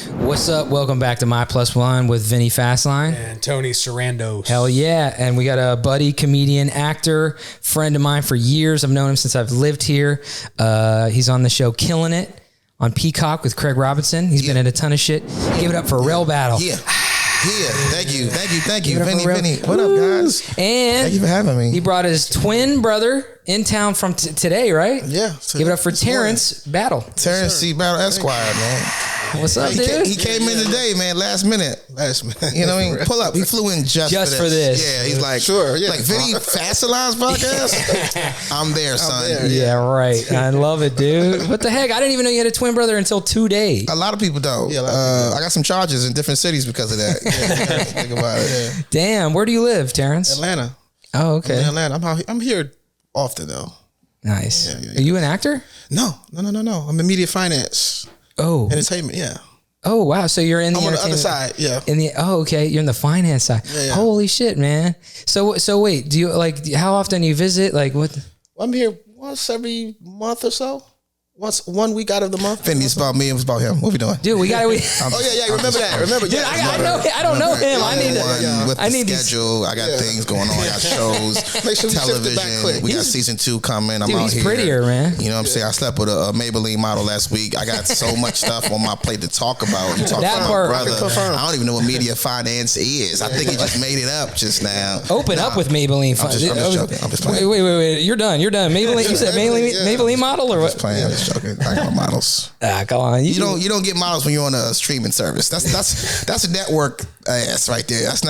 What's up? Welcome back to My+One with Vinny Fastline. And Tony Sarandos. Hell yeah. And we got a buddy, comedian, actor, friend of mine for years. I've known him since I've lived here. He's on the show Killing It on Peacock with Craig Robinson. He's been in a ton of shit. Give it up for Rell Battle. Yeah. Thank you. Vinny. What up, guys? And thank you for having me. He brought his twin brother in town from today, right? Yeah. Give it up for Terrence Battle. Terrence C. Battle Esquire, man. What's up, dude? He came in today, man, last minute. You know what I mean? Pull up. He flew in just for this. Yeah, he's like, sure. Yeah. Like, Vinny Fastline's podcast? I'm there, son. Yeah, right. I love it, dude. What the heck? I didn't even know you had a twin brother until today. A lot of people don't. Yeah, I got some charges in different cities because of that. Yeah, think about it. Yeah. Damn, where do you live, Terrence? Atlanta. Oh, okay. I'm in Atlanta. I'm here often, though. Nice. Are you an actor? No. I'm in media finance. Oh. Entertainment, yeah. Oh, wow. So you're in the I'm on the other side, yeah. Okay. You're in the finance side. Yeah. Holy shit, man. So wait, do you how often do you visit? Like what? I'm here once every month or so. Once 1 week out of the month. Vinny's about me, it was about him. What we doing? Dude, we got to... remember that. Dude, I don't know him. I need the schedule. I got things going on. I got shows, Make sure television. We got season 2 coming. I'm out he's here. Prettier, man. You know what I'm saying? I slept with a Maybelline model last week. I got so much stuff on my plate to talk about. You talk that about part, my brother. I don't even know what media finance is. I think he just made it up just now. Open up with Maybelline. I'm just playing. Wait. You're done. Maybelline. You said Maybelline model or what? I'm just joking. I got my models. Come on. You don't get models when you're on a streaming service. That's a network ass right there. That's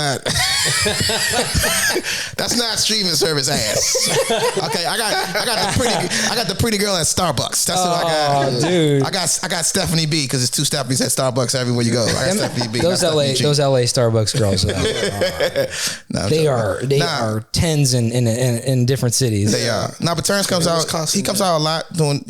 not streaming service ass. Okay, I got the pretty girl at Starbucks. That's what I got. Dude. I got Stephanie B because it's 2 Stephanies at Starbucks everywhere you go. I got Stephanie B. Those LA Starbucks girls. They are tens in different cities. They are. Now, but Terrence comes out. He comes out a lot doing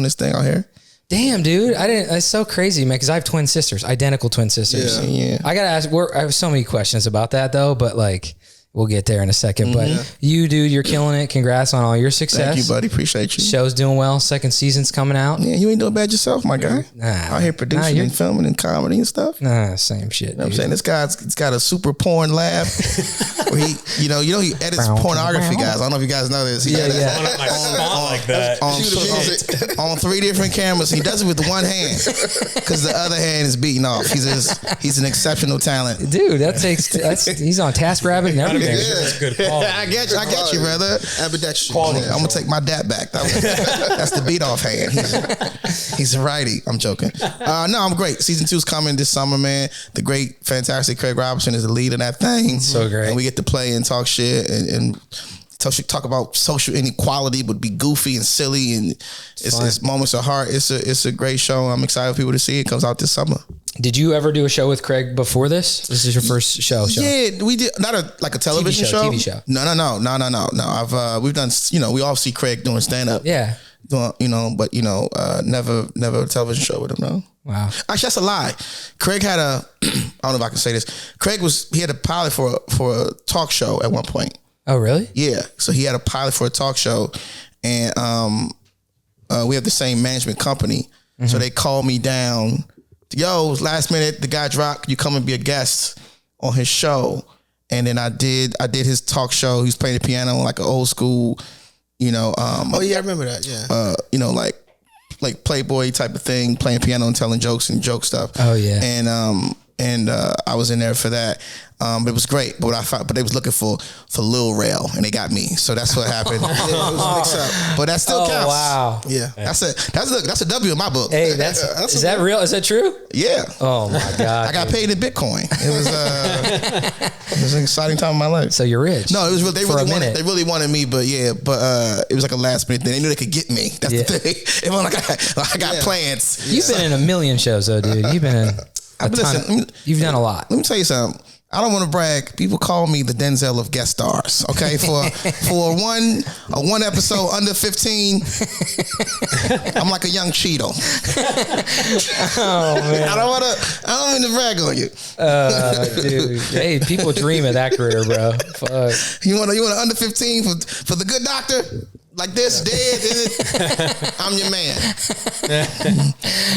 his thing out here. Damn, dude. It's so crazy, man, because I have twin sisters, identical twin sisters. Yeah. I got to ask, I have so many questions about that, though, but like, we'll get there in a second. But you, dude, you're killing it. Congrats on all your success. Thank you, buddy. Appreciate you. Show's doing well. Second season's coming out. Yeah, you ain't doing bad yourself, my guy. Out here producing and filming and comedy and stuff. Same shit. You know what I'm saying? This guy's got a super porn lab where he edits pornography, guys. I don't know if you guys know this. On 3 different cameras. He does it with one hand because the other hand is beating off. He's an exceptional talent. Dude, he's on TaskRabbit and everything. That's good quality. I get you, brother. Quality. I'm gonna take my dad back. That's the beat off hand. He's a righty. I'm joking. No, I'm great. Season 2's coming this summer, man. The great, fantastic Craig Robinson is the lead of that thing. So great. And we get to play and talk shit and talk about social inequality, but be goofy and silly, and it's moments of heart. It's a great show. I'm excited for people to see it. It comes out this summer. Did you ever do a show with Craig before this? This is your first show? Yeah, we did. Not a television show. TV show. No. We've done. We all see Craig doing stand up. Yeah. But never a television show with him. No. Wow. Actually, that's a lie. Craig had I don't know if I can say this. He had a pilot for a talk show at one point. Oh, really? Yeah. So he had a pilot for a talk show, and we have the same management company. Mm-hmm. So they called me down. Yo, last minute, the guy dropped. You come and be a guest on his show, and then I did his talk show. He was playing the piano like an old school, I remember that. Yeah. Like Playboy type of thing, playing piano and telling jokes and joke stuff. Oh yeah. And I was in there for that. It was great, but they was looking for Lil Rell, and they got me. So that's what happened. It was mixed up, but that still counts. Wow. Yeah, that's a W in my book. Hey, is that real? Is that true? Yeah. Oh my God. I got paid in Bitcoin. It was an exciting time in my life. So you're rich. No, it was really, they really wanted me, but it was like a last minute thing. They knew they could get me. That's the thing. It wasn't like I got plans. You've been in a million shows, though, dude. You've been in. You've done a lot. Let me tell you something. I don't want to brag. People call me the Denzel of guest stars. Okay, for a one episode under 15, I'm like a young Cheeto. Oh man, I don't mean to brag on you. Dude. Hey, people dream of that career, bro. Fuck. You want under 15 for the Good Doctor? like this, dead, I'm your man.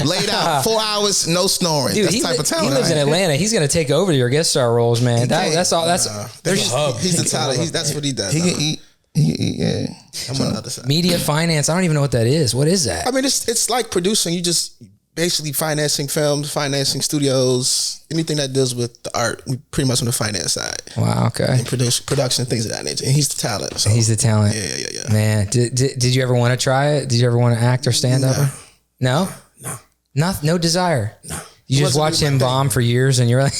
Laid out 4 hours, no snoring. Dude, That's the type of talent. he lives in Atlanta. He's gonna take over your guest star roles, man. That's all. That's He's the talent. That's what he does. He can eat. Yeah. I'm on the other side. media finance. I don't even know what that is. What is that? I mean, it's like producing. You just basically financing films, financing studios, anything that deals with the art. We pretty much on the finance side. Wow. Okay. And production, things of that nature. And he's the talent. So. He's the talent. Yeah. Man, did you ever want to try it? Did you ever want to act or stand up? No. No desire. No. You just watched him bomb for years, and you're like,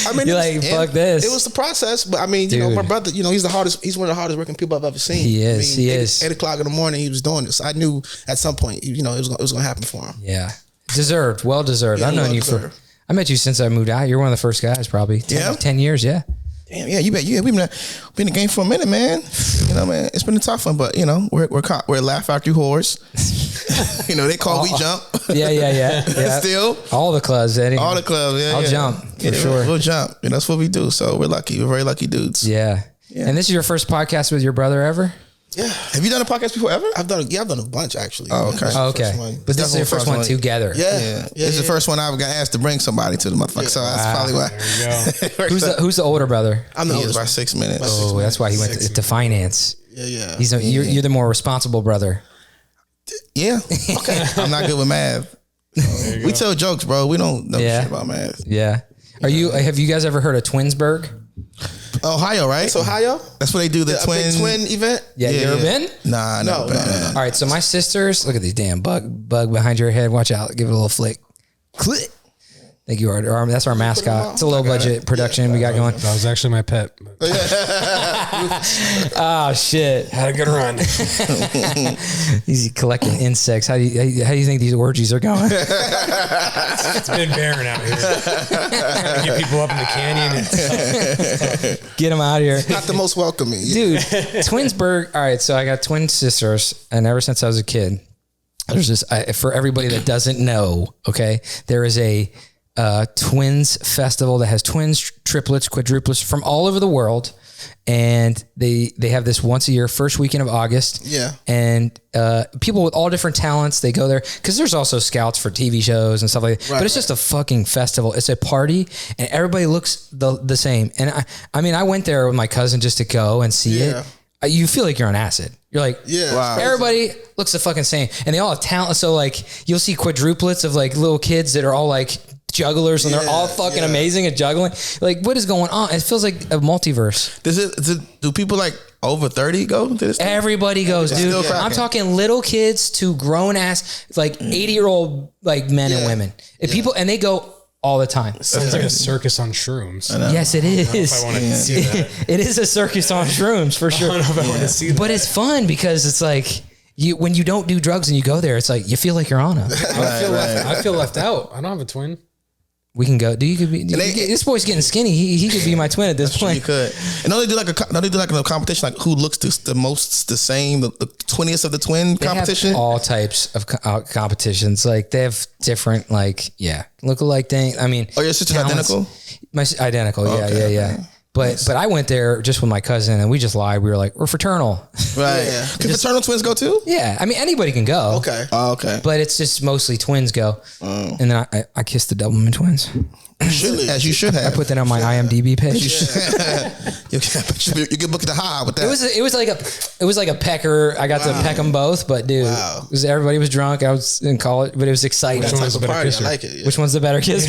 I mean, you're like, fuck this. It was the process, but I mean, you know, my brother, you know, he's one of the hardest working people I've ever seen. He is. I mean, he is. 8 o'clock in the morning, he was doing this. I knew at some point, you know, it was going to happen for him. Yeah. Deserved. Well deserved. Yeah, I've known you for. I met you since I moved out. You're one of the first guys, probably. 10 years. Yeah. Damn, yeah, you bet. Yeah, we've been in the game for a minute, man. You know, man, it's been a tough one, but you know, we're laugh factory whores. You know, they call we jump. Yeah. Still, all the clubs, Eddie. all the clubs. Yeah, I'll jump for sure. We'll jump. And that's what we do. So we're lucky. We're very lucky dudes. Yeah. And this is your first podcast with your brother ever? Yeah. Have you done a podcast before ever? I've done a bunch actually. Oh, okay. But this is your first one together. Yeah. This is the first one I got asked to bring somebody to the motherfucker. So that's probably why. There you go. Who's the older brother? I'm the He is oldest. by 6 minutes. Oh, that's why he went to finance. Yeah. You're the more responsible brother. Yeah. Okay. I'm not good with math. We tell jokes, bro. We don't know shit about math. Yeah. Have you guys ever heard of Twinsburg? Ohio, right? It's Ohio. That's where they do the A big twin event. Yeah, you ever been? Nah, no. All right, so my sisters, look at these damn bug behind your head. Watch out. Give it a little flick. Click. Thank you, that's our mascot. It's a low budget production we got going. That was actually my pet. Oh shit! Had a good run. He's collecting insects. How do you think these orgies are going? It's been barren out here. Trying to get people up in the canyon. Get them out of here. Not the most welcoming. Dude, Twinsburg. All right, so I got twin sisters, and ever since I was a kid, there's this. For everybody that doesn't know, okay, there is a twins festival that has twins, triplets, quadruplets from all over the world, and they have this once a year, first weekend of August. Yeah, and people with all different talents, they go there because there's also scouts for TV shows and stuff like that. But it's just a fucking festival. It's a party, and everybody looks the same. And I mean, I went there with my cousin just to go and see it. You feel like you're on acid. You're like, wow. Everybody looks the fucking same, and they all have talent. So like, you'll see quadruplets of like little kids that are all like jugglers, and they're all fucking amazing at juggling. Like, what is going on? It feels like a multiverse. Do people like over 30 go to this thing? Everybody goes, dude. still cracking. I'm talking little kids to grown ass, like 80-year-old like men and women. People, and they go all the time. Sounds like a circus on shrooms. Yes, it is. If I want to see that. It is a circus on shrooms for sure. I don't know if I want to see that. But it's fun because it's like when you don't do drugs and you go there, it's like you feel like you're on them. I feel left out. I don't have a twin. We can go. This boy's getting skinny. He could be my twin at this point. You could. And don't they do like a competition like who looks the most the same, the 20th of the twin competition? Have all types of competitions. Like they have different look-alike things. I mean, your sister's identical? Identical. Yeah. But I went there just with my cousin, and we just lied. We were like, we're fraternal. Right. Can fraternal twins go too? Yeah. I mean, anybody can go. Okay. Oh, okay. But it's just mostly twins go. And then I kissed the Doublemint twins. As you should have. I put that on my IMDb page. You get booked at the high with that. It was like a pecker. I got to peck them both, but dude, everybody was drunk. I was in college, but it was exciting. Which one's the better Party, I kisser? like it. Yeah. Which one's the better kiss?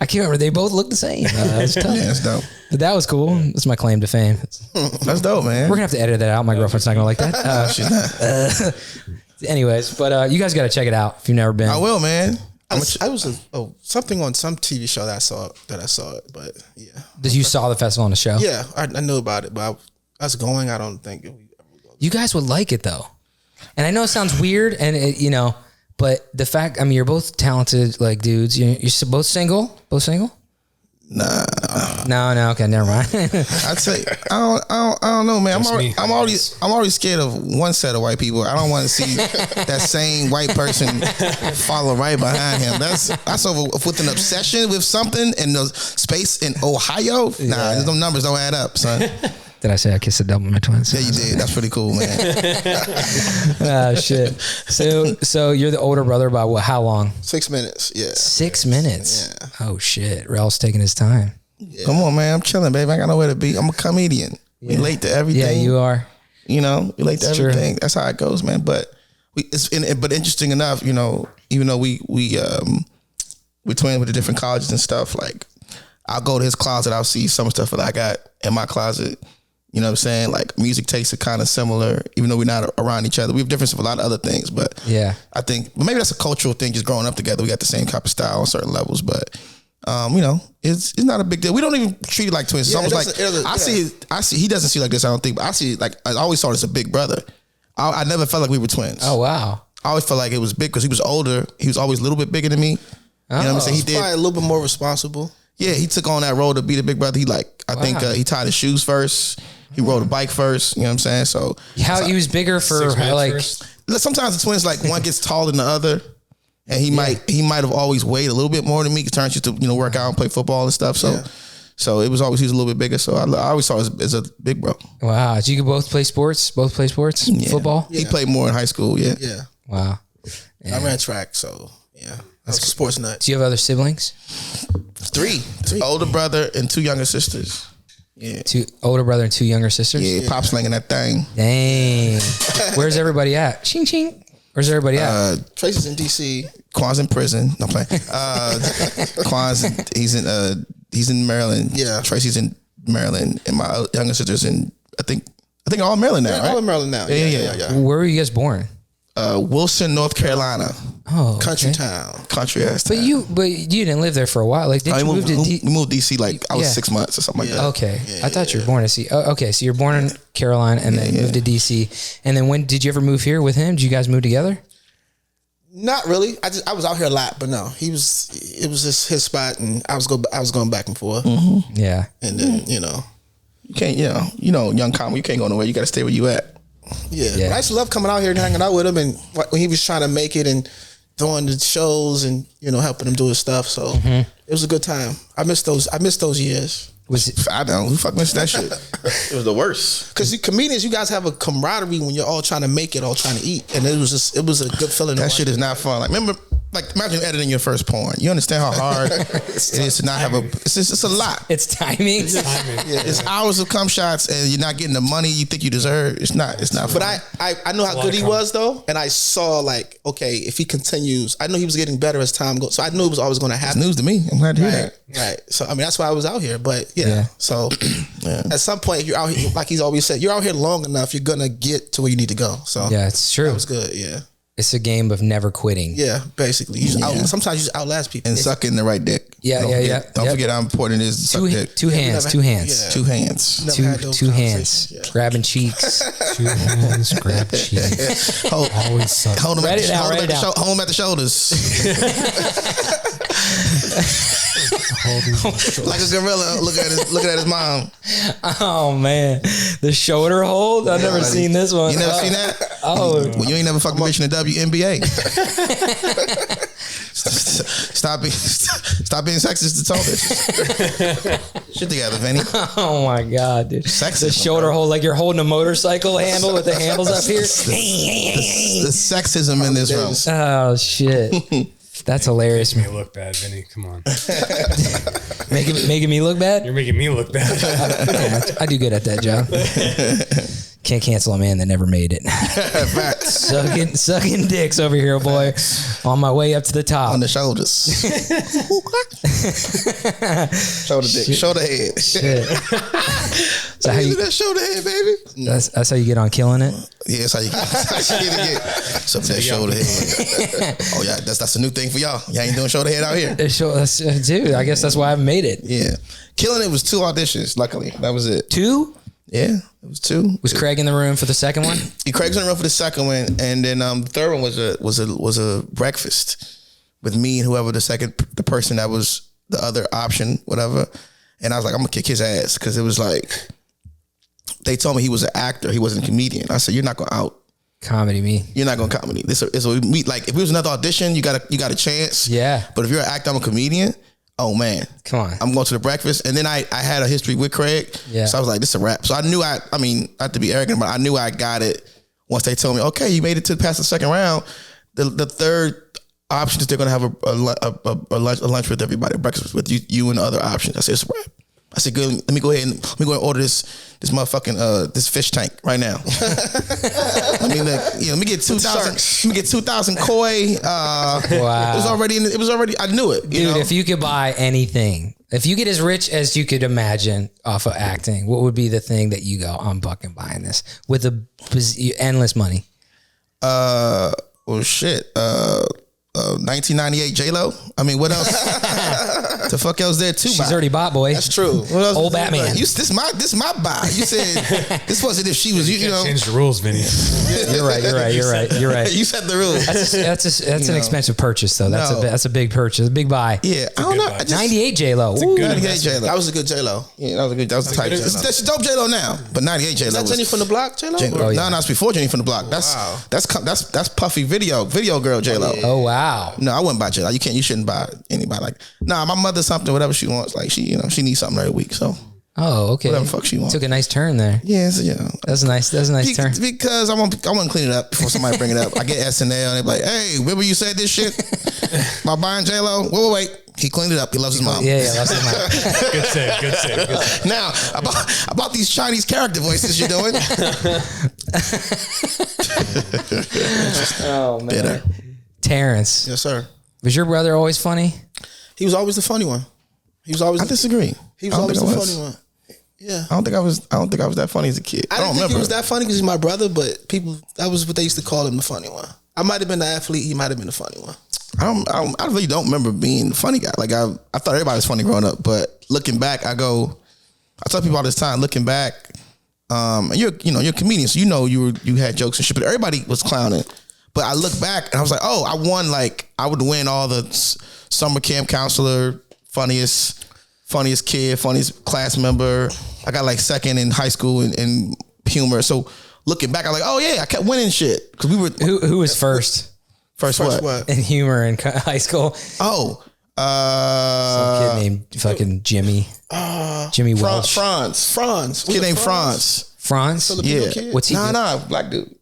I can't remember. They both looked the same. It was tough. Yeah, that's dope. But that was cool. That's my claim to fame. That's dope, man. We're gonna have to edit that out. My girlfriend's not gonna like that. She's not. Anyways, but you guys got to check it out if you've never been. I will, man. I was something on some TV show that I saw it, but yeah. Did you saw the festival on the show? Yeah, I knew about it, but I was going. I don't think You guys would like it though, and I know it sounds weird, and but the fact, I mean, you're both talented, like dudes. You're both single. Both single. Nah. No. Okay, never mind. I'd say I don't know, man. I'm already scared of one set of white people. I don't want to see that same white person follow right behind him. That's over with an obsession with something in the space in Ohio. Nah, those numbers don't add up, son. Did I say I kissed a double with my twins? Yeah, you did. That's pretty cool, man. Shit. So you're the older brother by what? How long? 6 minutes. Yeah. 6 minutes. Yeah. Oh shit. Rell's taking his time. Yeah. Come on, man. I'm chilling, baby. I got nowhere to be. I'm a comedian. We late to everything. Yeah, you are. You know, we late to It's everything. That's how it goes, man. But but interesting enough, you know, even though we twin with the different colleges and stuff, like I'll go to his closet, I'll see some stuff that I got in my closet. You know what I'm saying? Like music tastes are kind of similar, even though we're not around each other. We have differences with a lot of other things, but Yeah. I think maybe that's a cultural thing. Just growing up together, we got the same type of style on certain levels, but you know, it's not a big deal. We don't even treat it like twins. It's Yeah, almost it doesn't- like I see. He doesn't see like this. I don't think, but I see like I always saw it as a big brother. I never felt like we were twins. Oh wow. I always felt like it was big because he was older. He was always a little bit bigger than me. You know what I'm saying? He did. Probably a little bit more responsible. Yeah, he took on that role to be the big brother. He I think he tied his shoes first. He rode a bike first. You know what I'm saying? So How he was bigger for 6 minutes like first. sometimes the twins like one gets taller than the other, and he might have always weighed a little bit more than me. Because Terrence used to work out and play football and stuff. So so it was always he was a little bit bigger. So I always saw him as a big bro. wow. Did you both play sports? Both play sports? Yeah. Football? He played more in high school. Yeah. Yeah. Wow. I ran track, so yeah. That's a sports nut. Do you have other siblings? Three. Older brother and 2 younger sisters. Yeah. 2 older brother and 2 younger sisters? Yeah, pop slinging that thing. Dang. Where's everybody at? Ching ching. Where's everybody at? Tracy's in DC. Quan's in prison. No I'm playing. He's in Maryland. Yeah. Tracy's in Maryland, and my younger sister's in I think all in Maryland now, All right? in Maryland now. Yeah. Where were you guys born? Wilson, North Carolina, Oh, Country okay. town. country ass. But town. you didn't live there for a while. Like, did you move to we moved DC like I was Yeah. 6 months or something like that. Okay, I thought you were born in DC. Oh, okay, so you're born in Carolina and then moved to DC. And then when did you ever move here with him? Did you guys move together? Not really. I was out here a lot, but no, it was just his spot, and I was going back and forth, Yeah. and then You can't, young comic, you can't go nowhere. You got to stay where you at. But I used to love coming out here and hanging out with him, and when he was trying to make it and doing the shows and helping him do his stuff. So it was a good time. I miss those years. Was it? I don't. Who fuck missed that shit? It was the worst. Because comedians, you guys have a camaraderie when you're all trying to make it, all trying to eat, and it was a good feeling. That shit is not fun. Like, remember, imagine editing your first porn. You understand how hard it is to not have it's a lot. It's timing. It's hours of cum shots, and you're not getting the money you think you deserve. It's not fun. But I know how good he was though, and I saw like, okay, if he continues, I know he was getting better as time goes. So I knew it was always going to it's happen. news to me. I'm glad to hear that. Right. So I mean, that's why I was out here. But Yeah. So at some point, if you're out here, like he's always said, you're out here long enough, you're gonna get to where you need to go. So Yeah, it's true. that was good. Yeah. It's a game of never quitting. Yeah. Basically, sometimes you just outlast people. And sucking the right dick. Yeah, Don't yeah, forget, yeah. Don't Yep. forget how important it is to suck dick. Two hands. never- Two hands. yeah. 2 hands. Never had those Two hands. conversations. Yeah. Grabbing cheeks. 2 hands, grab cheeks. Hold, Always suck. hold him Write at it the, down, hold him write at it the down. hold him at the shoulders. Like a gorilla looking at his mom. Oh man, the shoulder hold. I've never like- seen this one. You never seen that? Oh, Well, you ain't never fucked a bitch in the WNBA. Stop being sexist to tall bitches. Shit together, Vinny. oh my god, dude. Sexism, The shoulder bro. hold, like you're holding a motorcycle handle with the handles up here. The sexism in this room. Oh shit, that's hilarious. Making me look bad, Vinny. Come on. Making me look bad. You're making me look bad. I do good at that job. Can't cancel a man that never made it. Facts. Sucking dicks over here, boy. On my way up to the top. On the shoulders. Shoulder dick. Shoulder head. Shit. So how you, that shoulder head, baby. that's how you get on killing it. Yeah, that's how you get. So that shoulder head. Oh yeah, that's a new thing for y'all. Y'all ain't doing shoulder head out here. Dude, I guess that's why I haven't made it. Yeah. Killing it was 2 auditions, luckily. That was it. 2? Yeah, it was 2. Was Craig in the room for the second one? Craig's in the room for the second one, and then the third one was a breakfast with me and whoever the person that was the other option, whatever. And I was like, I'm gonna kick his ass, because it was like they told me he was an actor, he wasn't a comedian. I said, you're not gonna out Comedy me. You're not gonna comedy. This is like if it was another audition, you got a chance. Yeah. But if you're an actor, I'm a comedian. oh man, Come on. I'm going to the breakfast. And then I had a history with Craig. Yeah. So I was like, this is a wrap. So I knew I mean, not to be arrogant, but I knew I got it once they told me, okay, you made it to past the second round. The third option is they're going to have a lunch with everybody, a breakfast with you and the other options. I said, it's a wrap. I said, good, let me go ahead and order this motherfucking this fish tank right now. let me get 2,000. Let me get 2,000 koi. Wow. It was already. I knew it, Dude, if you could buy anything, if you get as rich as you could imagine off of acting, what would be the thing that you go, I'm fucking buying this with endless money? Well, shit. 1998 J-Lo. I mean, what else? The fuck else there too? She's already bought, boy. That's true. What else? Old Batman. This my buy. You said this wasn't if she was. You know. Change the rules, Vinny. You're right. You set the rules. That's an expensive purchase, though. That's a big purchase, a big buy. Yeah, I don't know. 98 J-Lo. 98 J-Lo. That was a good J-Lo. Yeah, that was the type. That's dope J-Lo now, but 98 J-Lo. Is that Jenny from the Block, J-Lo? Oh, yeah. No, it's before Jenny from the Block. That's Puffy video girl J-Lo. Oh, wow. No, I wouldn't buy J-Lo. You shouldn't buy anybody like. Nah, my mother something, whatever she wants. Like she needs something every week. So. Oh, okay. Whatever the fuck she wants. Took a nice turn there. Yeah, so, yeah. That's a nice turn. Because I want to clean it up before somebody bring it up. I get SNL and they're like, hey, remember you said this shit about buying J-Lo? Wait. He cleaned it up. He loves his mom. Yeah, loves his mom. Good save. Now, about these Chinese character voices you're doing. Oh, man. Bitter. Terrence. Yes, sir. Was your brother always funny? He was always the funny one. I disagree. He was always the funny one. Yeah. I don't think I was that funny as a kid. I don't think he was that funny because he's my brother, but that was what they used to call him, the funny one. I might have been the athlete. He might have been the funny one. I really don't remember being the funny guy. Like I thought everybody was funny growing up, but looking back, I tell people all this time, looking back, and you're a comedian, so you had jokes and shit, but everybody was clowning. But I look back and I was like, oh, I won. Like I would win all the summer camp counselor, funniest kid, funniest class member. I got like second in high school in humor. So looking back, I'm like, oh yeah, I kept winning shit because we were. Who was first? First what? In humor in high school. Oh, Some kid named fucking Jimmy. Jimmy Welch. Franz. Kid named Franz. Franz? Yeah. Kid? What's he doing? Nah, black dude.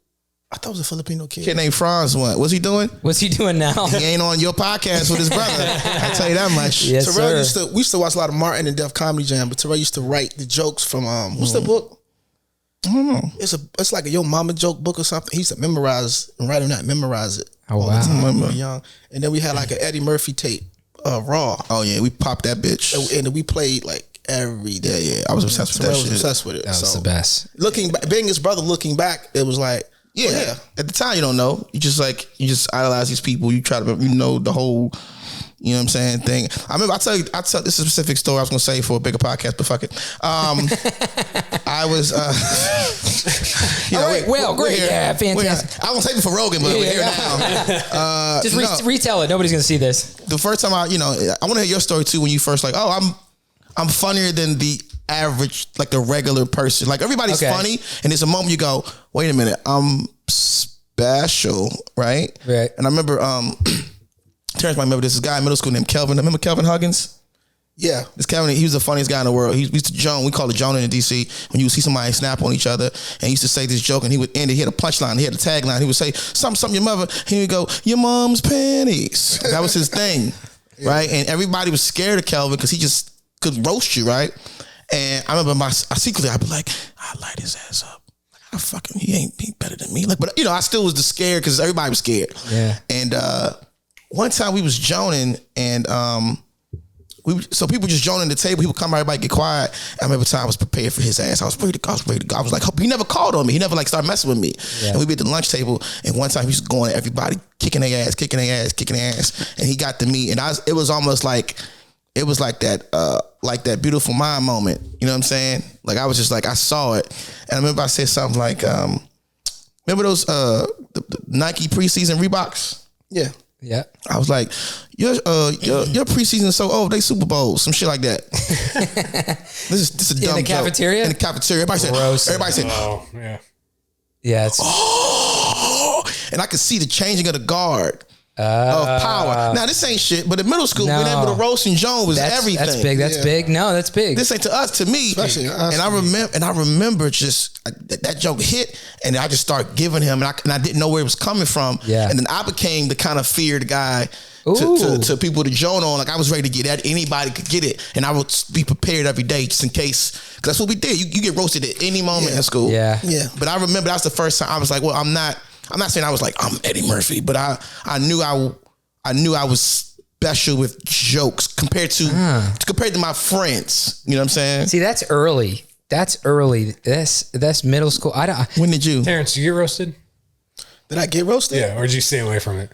I thought it was a Filipino kid. Kid named Franz. What's he doing? What's he doing now? He ain't on your podcast with his brother. I tell you that much. Yes, Terrell sir. we used to watch a lot of Martin and Def Comedy Jam, but Terrell used to write the jokes from what's the book? I don't know. It's like a Yo Mama joke book or something. He used to memorize and write them that, memorize it. Oh, wow. When we were young. And then we had like an Eddie Murphy tape, Raw. Oh yeah, we popped that bitch. And we played like every day. Yeah. I was obsessed with that Terrell was shit. obsessed with it. That was So, the best. looking back, being his brother, looking back, it was like, Yeah. oh, yeah. At the time, you don't know. You just idolize these people. You try to, the whole, you know what I'm saying, thing. I remember, I tell this is a specific story I was going to say for a bigger podcast, but fuck it. I was, Great. Yeah, fantastic. I won't take it for Rogan, but we're here now. Just retell it. Nobody's going to see this. The first time I want to hear your story too, when you first like, oh, I'm funnier than the average, like the regular person. Like everybody's funny, and there's a moment you go, wait a minute, I'm special, right? Right. And I remember, Terrence might remember this guy in middle school named Kelvin. Remember Kelvin Huggins? Yeah. This Kelvin, he was the funniest guy in the world. We used to Joan, we called it Joan in DC, when you would see somebody snap on each other, and he used to say this joke, and he would end it. He had a punchline, he had a tagline. He would say, something your mother, and he would go, your mom's panties. That was his thing, right? And everybody was scared of Kelvin because he just could roast you, right? And I remember secretly, I'd be like, I light his ass up. He ain't better than me. Like, but I still was scared because everybody was scared. Yeah. And one time we was joning, and so people just joining the table. He would come, everybody get quiet. I remember time I was prepared for his ass. I was ready to go. I was like, he never called on me. He never like started messing with me. Yeah. And we'd be at the lunch table, and one time he was going at everybody, kicking their ass. And he got to me, and it was almost like, it was like that Beautiful Mind moment. You know what I'm saying? Like I was just like, I saw it. And I remember I said something like, remember those the Nike preseason Reeboks? Yeah. Yeah. I was like, your preseason is so old, they Super Bowls, some shit like that. This is a dumb In the cafeteria? Joke. In the cafeteria. Everybody said, Oh, yeah. Yeah. It's oh, and I could see the changing of the guard. of power. Now this ain't shit, but in middle school, being able to roast and Joan was everything. That's big. That's big. No, that's big. This ain't to us, to me. Especially us. And I remember just that joke hit, and I just started giving him, and I didn't know where it was coming from. Yeah. And then I became the kind of feared guy to people to joan on. Like I was ready to get at anybody could get it, and I would be prepared every day just in case. Because that's what we did. You get roasted at any moment in school. Yeah. But I remember that was the first time I was like, well, I'm not saying I was like I'm Eddie Murphy, but I knew I was special with jokes compared to my friends. You know what I'm saying? See, that's early. That's middle school. When did you? Terrence, you get roasted? Did I get roasted? Yeah, or did you stay away from it?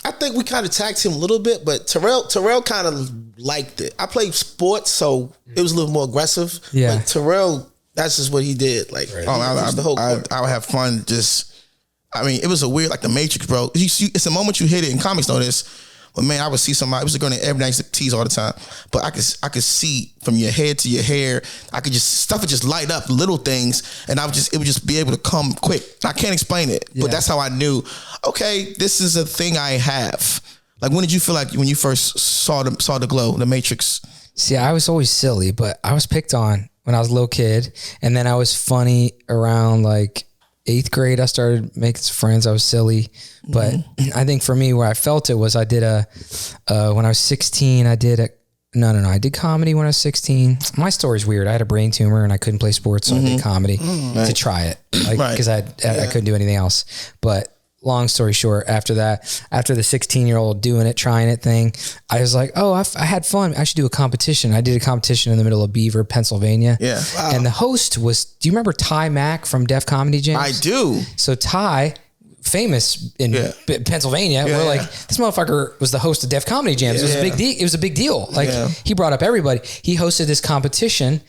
I think we kind of tagged him a little bit, but Terrell kind of liked it. I played sports, so it was a little more aggressive. Yeah. But Terrell, that's just what he did. Like, the whole court. I would have fun. Just, I mean, it was a weird, like the Matrix, bro. It's a moment you hit it, and comics know this. But man, I would see somebody. It was going to every night to tease all the time. But I could see from your head to your hair. Stuff would just light up, little things, and it would just be able to come quick. I can't explain it, but that's how I knew. Okay, this is a thing I have. Like, when did you feel like when you first saw the glow, the Matrix? See, I was always silly, but I was picked on when I was a little kid, and then I was funny around like 8th grade. I started making some friends. I was silly, but I think for me, where I felt it was I did when I was 16, I did comedy when I was 16. My story's weird. I had a brain tumor and I couldn't play sports, so I did comedy to try it, because I couldn't do anything else. But long story short, after the 16-year-old doing it, trying it thing, I was like, oh, I had fun. I should do a competition. I did a competition in the middle of Beaver, Pennsylvania. Yeah. Wow. And the host was, do you remember Ty Mack from Def Comedy Jams? I do. So Ty, famous in Pennsylvania, we're like, this motherfucker was the host of Def Comedy Jams. It was a big deal. It was a big deal. Like, he brought up everybody. He hosted this competition,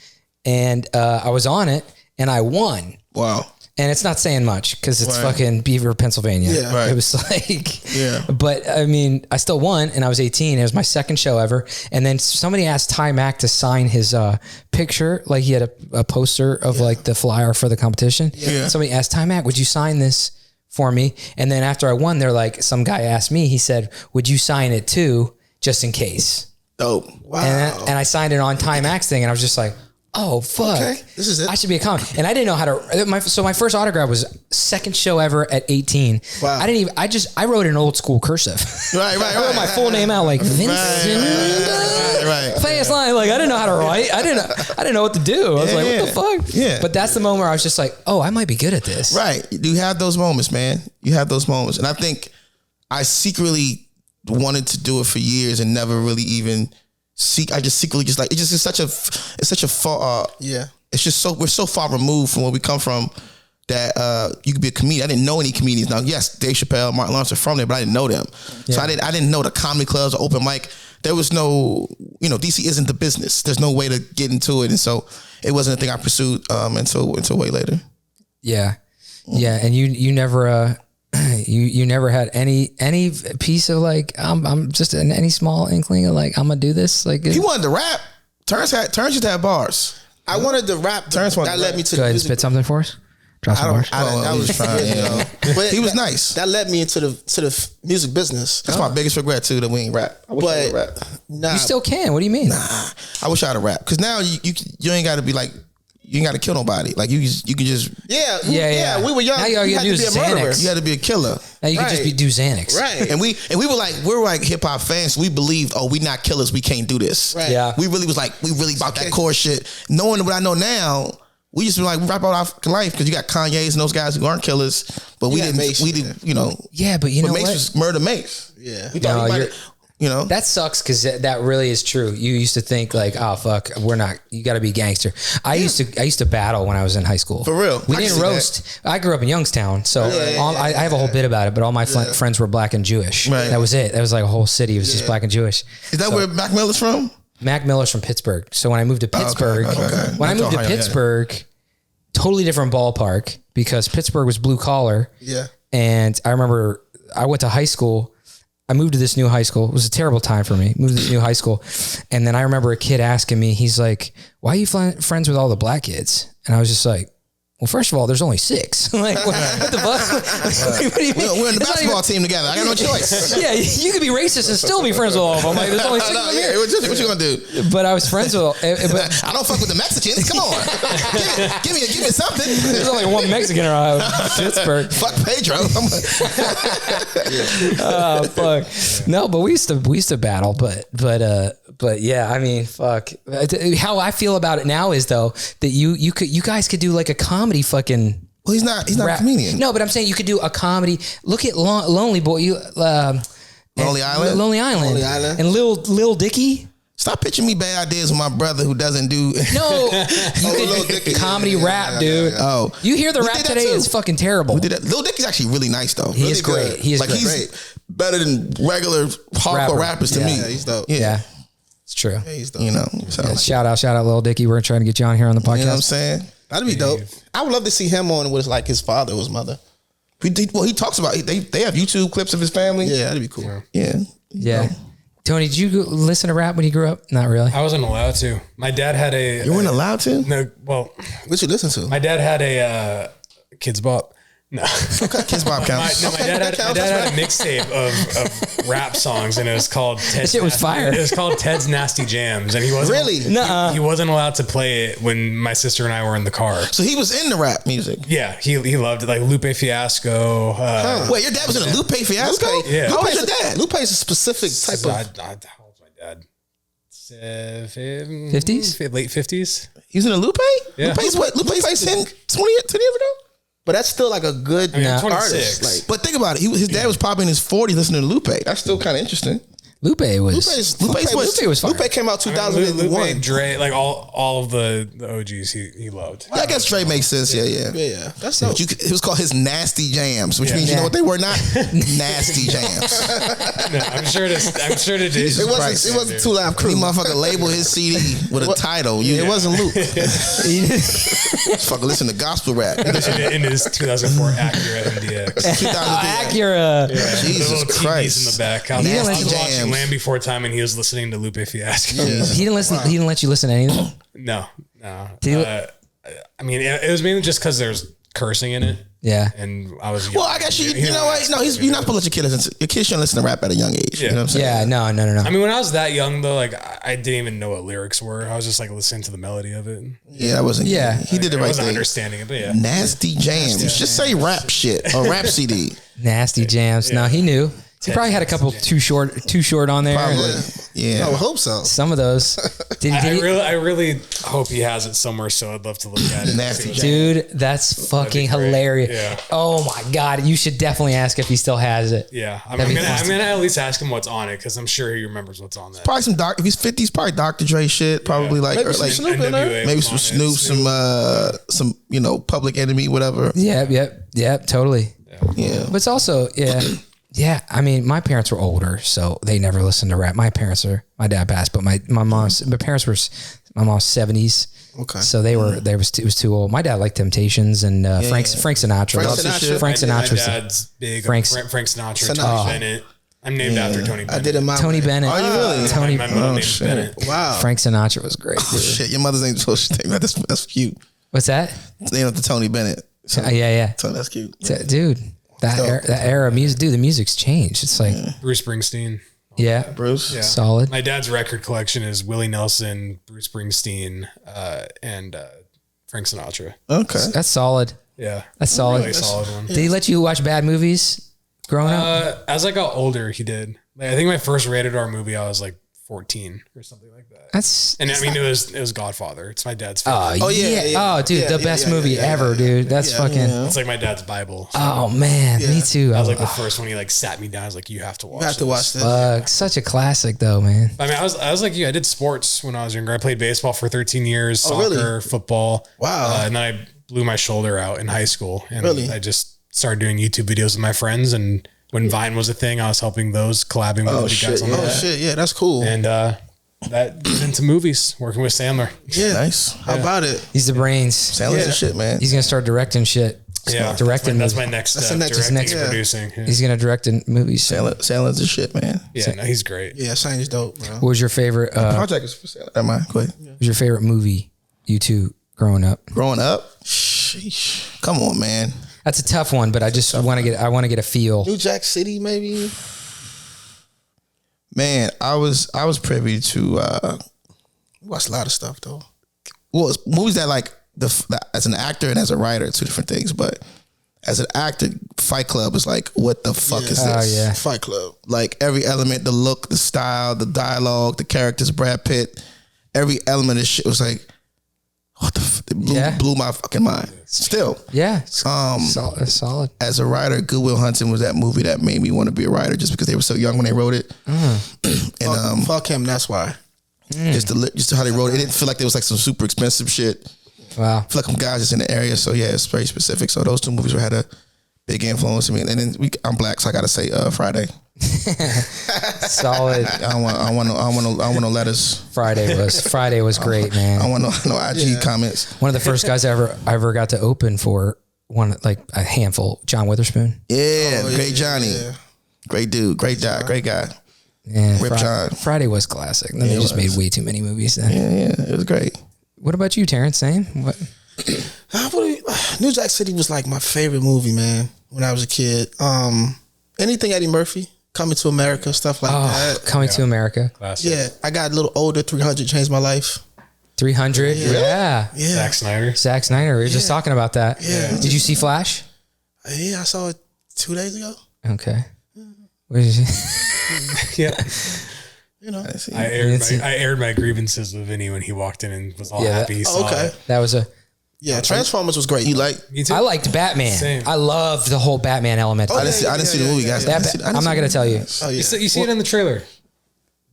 and I was on it, and I won. Wow. And it's not saying much because it's fucking Beaver, Pennsylvania. Yeah, right. It was like, but I mean, I still won, and I was 18. It was my second show ever. And then somebody asked Ty Mack to sign his picture. Like, he had a poster of like the flyer for the competition. Yeah. Somebody asked Ty Mack, would you sign this for me? And then after I won, they're like, some guy asked me, he said, would you sign it too, just in case? Oh, wow. And I signed it on Ty Mack's thing, and I was just like, oh, fuck. Okay, this is it. I should be a comic. And I didn't know how to, so my first autograph was second show ever at 18. Wow. I wrote an old school cursive. Right. I wrote my full name out like Vincent. Right. Fast line. Like, I didn't know how to write. I didn't know what to do. I was like, what the fuck? Yeah. But that's the moment where I was just like, oh, I might be good at this. Right. You have those moments, man. You have those moments. And I think I secretly wanted to do it for years and never really even I just secretly just like, it's such a far, it's just we're so far removed from where we come from that you could be a comedian. I didn't know any comedians. Now, yes, Dave Chappelle, Martin Lawrence are from there, but I didn't know them. Yeah. So I didn't know the comedy clubs or open mic. There was no, DC isn't the business. There's no way to get into it. And so it wasn't a thing I pursued until way later. Yeah. Yeah. And you never, you never had any piece of like, I'm just any small inkling of like, I'm gonna do this. Like, he wanted to rap. Terrence used to have bars. I wanted to rap. Terrence wanted that led me to go ahead and spit something for us. Drop some bars. I was trying. But he was nice. That led me into the music business. That's my biggest regret too, that we ain't rap. I wish I could rap. Nah, you still can. What do you mean? Nah, I wish I had a rap, because now you ain't got to be like. You ain't got to kill nobody. Like, you can just... Yeah. We were young. Now you had to be a murderer. You had to be a killer. Now you can just do Xanax. Right. And we were like hip hop fans. We believed, we not killers. We can't do this. Right. Yeah. We really about that core shit. Knowing what I know now, we just like rap out our life, because you got Kanye's and those guys who aren't killers, but we didn't. Yeah, but you know what? Mace was murder Mace. Yeah. We thought that sucks, because that really is true. You used to think like, oh fuck, we're not. You got to be gangster. I used to battle when I was in high school. For real, we didn't roast. I grew up in Youngstown, so I have a whole bit about it. But all my friends were black and Jewish. Right. That was it. That was like a whole city. It was just black and Jewish. Is that where Mac Miller's from? Mac Miller's from Pittsburgh. So when I moved to Pittsburgh, totally different ballpark, because Pittsburgh was blue collar. Yeah. And I remember I went to high school. I moved to this new high school. It was a terrible time for me. Moved to this new high school. And then I remember a kid asking me, he's like, why are you friends with all the black kids? And I was just like, well, first of all, there's only 6. Like, what the fuck? What do you mean? We're in the It's not basketball even- team together. I got no choice. Yeah, you could be racist and still be friends with all of them. Like, there's only 6 of them Yeah, here. what you gonna do? But I was friends with, but I don't fuck with the Mexicans. Come on, give me something. there's only one Mexican around Pittsburgh. Fuck Pedro. Fuck. No, but we used to battle, but yeah, I mean, fuck. How I feel about it now is though that you guys could do like a comedy fucking. Well, he's not a comedian. No, but I'm saying you could do a comedy. Look at Lonely Boy. Lonely Island. Lonely Island. And Lil Dicky. Stop pitching me bad ideas with my brother who doesn't do. No, you could comedy rap, dude. Oh, you hear the we rap did that today? too. It's fucking terrible. We did that. Lil Dicky's actually really nice though. He is Really great. good. He is like great. he's better than regular hardcore rappers to me. Yeah, he's dope. Yeah, it's true. Yeah, he's dope. You know. So Yeah, shout out, Lil Dicky. We're trying to get you on here on the podcast. you know what I'm saying? That'd be dope. I would love to see him on with like his father or his mother. Well, he talks about they have YouTube clips of his family. Yeah, that'd be cool. Yeah. Yeah. Tony, did you listen to rap when you grew up? Not really. I wasn't allowed to. My dad had a. You weren't allowed to? No, well, What you listen to? my dad had a Kids Bop. No. Kids Bop counts. My dad had a mixtape of rap songs, and it was called Ted's shit was fire. It was called Ted's Nasty Jams, and he wasn't Really? Nuh-uh. he wasn't allowed to play it when my sister and I were in the car. So he was in the rap music. Yeah, he loved it, like Lupe Fiasco. Wait, your dad was in a Lupe Fiasco? Yeah. Lupe's your dad. Lupe is a specific type of. How old's my dad? 50s? Late 50s. He was in a Lupe? Yeah. Lupe's what? Lupe's 10 years ago? But that's still like a good I mean, I'm artist. 26. Like But think about it. His dad was probably in his 40s listening to Lupe. That's still kind of interesting. Lupe was Lupe was fire. Lupe came out Lupe, 2001. Dre, like all of the OGs he loved. Yeah, I guess Dre makes sense. Yeah. Yeah, that's dope. But it was called his Nasty Jams, which means you know what they were not? Nasty Jams. No, I'm sure it is. It wasn't Two Live He Crew. motherfucker label his CD with a title. It wasn't Luke. Fucker listen to gospel rap. in his 2004 Acura MDX. 2003. Acura. Jesus The little TVs Christ. in the back. I Nasty was watching Jams. Land Before Time, and he was listening to Lupe Fiasco. He didn't listen. He didn't let you listen to anything. No. Did he- I mean, it was mainly just because there's cursing in it, Yeah. and I was. Well, I guess you know what? No, you're not supposed to let your kid listen. Your kid shouldn't listen to rap at a young age. You know what I'm saying? Yeah. No. I mean, when I was that young, though, like I didn't even know what lyrics were. I was just like listening to the melody of it. Yeah, that wasn't. Yeah. He did the I right wasn't thing. understanding it, but yeah. Nasty Jams. Just say rap shit or rap CD. Nasty Jams. No, he knew. He probably had a couple too short on there. Probably. Yeah. I would hope so. Some of those. Did he? I really hope he has it somewhere, so I'd love to look at it. Nasty Jams. Dude, that's fucking great. hilarious. Yeah. Oh my God. You should definitely ask if he still has it. Yeah, I'm That'd be gonna at least ask him what's on it because I'm sure he remembers what's on that. Probably some if he's 50s, probably Dr. Dre shit. Probably like, Maybe or some like Snoop in there. NWA maybe was some on it. Snoop, some Public Enemy, whatever. Yep. Totally. Yeah. But it's also, yeah. I mean, my parents were older, so they never listened to rap. My dad passed, but my mom's 70s. Okay. So it was too old. My dad liked Temptations and Frank Sinatra. Frank My Sinatra. dad's big. Frank Frank Sinatra, Sinatra. Tony Bennett. I'm named after Tony Bennett. I did it my Tony way. Bennett. Are you really? Tony. My middle name's shit. Bennett. Wow. Frank Sinatra was great. Dude. Shit, your mother's name supposed to name that's cute. What's that? It's named after Tony Bennett. So, Yeah. so that's cute. Dude, that era of music. Dude, the music's changed. It's like, Bruce Springsteen. yeah, Bruce. Yeah. solid. My dad's record collection is Willie Nelson, Bruce Springsteen, and Frank Sinatra. Okay. That's solid. Yeah, That's solid. really solid one. Did he let you watch bad movies growing up? As I got older, he did. Like, I think my first rated R movie, I was like 14 or something like that. And I mean, it was Godfather. It's my dad's favorite. Oh yeah. Oh dude, the best movie ever, dude. That's fucking. It's like my dad's Bible. So Oh man, me too. that was like the first one he like sat me down. I was like, you have to watch. You have to watch this. Such a classic though, man. I mean, I was like you. I did sports when I was younger. I played baseball for 13 years, soccer, really? football. Wow. And then I blew my shoulder out in high school, and Really? I just started doing YouTube videos with my friends. And when Vine was a thing, I was helping those, collabing with the guys on Oh that. shit, yeah, that's cool. And that got into movies, working with Sandler. Yeah, Nice. How about it? He's the brains. Sandler's the shit, man. He's gonna start directing shit. Yeah, directing. That's my next step. the next- Directing next- and producing. Yeah, He's gonna direct in movies. Sandler's the shit, man. no, he's great. Yeah, Shane's dope, bro. What was your favorite? Project is for Sandler. Never mind. Go ahead. What was your favorite movie? You two growing up? Growing up, Sheesh. Come on, man. That's a tough one, but I just want to get a feel. New Jack City, maybe. Man, I was privy to Watched a lot of stuff though. well, it's movies that like as an actor and as a writer, two different things. But as an actor, Fight Club is like, what the fuck is this? Oh, yeah. Fight Club. Like every element, the look, the style, the dialogue, the characters, Brad Pitt, every element of this shit was like, what the it blew my fucking mind. Still. Yeah. Solid. As a writer, Good Will Hunting was that movie that made me want to be a writer just because they were so young when they wrote it. And fuck him, that's why. Just how they wrote it. It didn't feel like there was like some super expensive shit. Wow. I feel like some guys just in the area. So yeah, it's very specific. So those two movies had a big influence on me. And then I'm black, so I gotta say Friday. Solid. I want no letters. Friday was great, man. I want no IG comments. One of the first guys I ever got to open for like a handful, John Witherspoon. Yeah, great Johnny. Yeah. Great dude, great guy, great guy. Yeah, Rip John. Friday was classic. Then they just made way too many movies then. Yeah, it was great. What about you, Terrence? Same? What? New Jack City was like my favorite movie, man, when I was a kid. Anything Eddie Murphy, Coming to America, stuff like that. Coming to America. Classic. Yeah, I got a little older. 300 changed my life. 300? Yeah. Zack Snyder. We were just talking about that. Yeah. Did you see Flash? Yeah, I saw it 2 days ago. Okay. What did you see? Yeah. You know, I aired my grievances with Vinny when he walked in and was all happy. He saw it. That was Transformers was great. You like? Me too. I liked Batman. Same. I loved the whole Batman element. I didn't see the movie, guys. I'm not going to tell you. Oh, yeah. You see it in the trailer.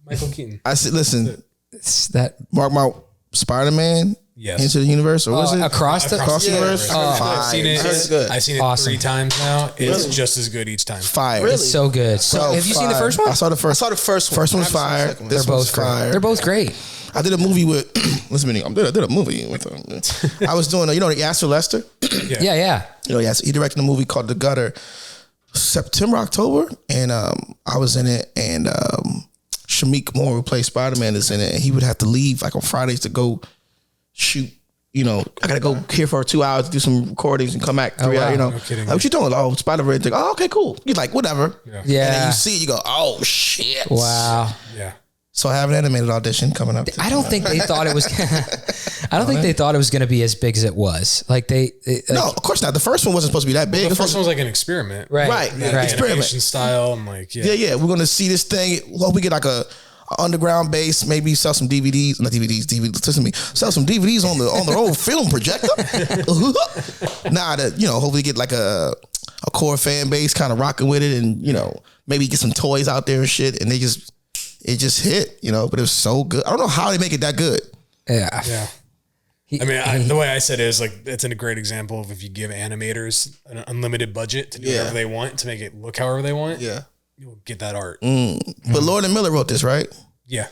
Michael Keaton. I said, listen, It's that Mark my Spider-Man Yes. Into the Universe, or was it? across the Universe? I've seen it. I heard it's good. I've seen it Awesome. 3 times now. It's just as good each time. Fire. Really? It's so good. So have you seen the first one? I saw the first. I saw the first one. First one was I haven't fire. seen the second one. This They're one's both great. fire. They're both great. I did a movie with. Listen, I did a movie with. I was doing. Yasser Lester. Yeah. Yes, he directed a movie called The Gutter, September, October, and I was in it, and Shameik Moore, who plays Spider-Man, is in it, and he would have to leave like on Fridays to go shoot. I gotta go here for 2 hours to do some recordings and come back 3 hours. No kidding. Like, what you doing? Oh, Spider-Man. Oh, okay, cool. You're like, whatever. Yeah. And then you see it, you go, oh shit. Wow. Yeah. So I have an animated audition coming up. I don't think they thought it was. I don't think they thought it was going to be as big as it was. Like no, of course not. The first one wasn't supposed to be that big. The first one was like an experiment. Right. Experiment Animation style. I'm like, Yeah. We're gonna see this thing. Well, we get like a underground base. Maybe sell some DVDs. Not DVDs. Listen to me. Sell some DVDs on the old film projector. Hopefully get like a core fan base kind of rocking with it, and maybe get some toys out there and shit. And it just hit. But it was so good. I don't know how they make it that good. Yeah. Yeah. The way I said it is like, it's a great example of if you give animators an unlimited budget to do whatever they want, to make it look however they want. Yeah. You'll get that art. But Lord and Miller wrote this, right? Yeah.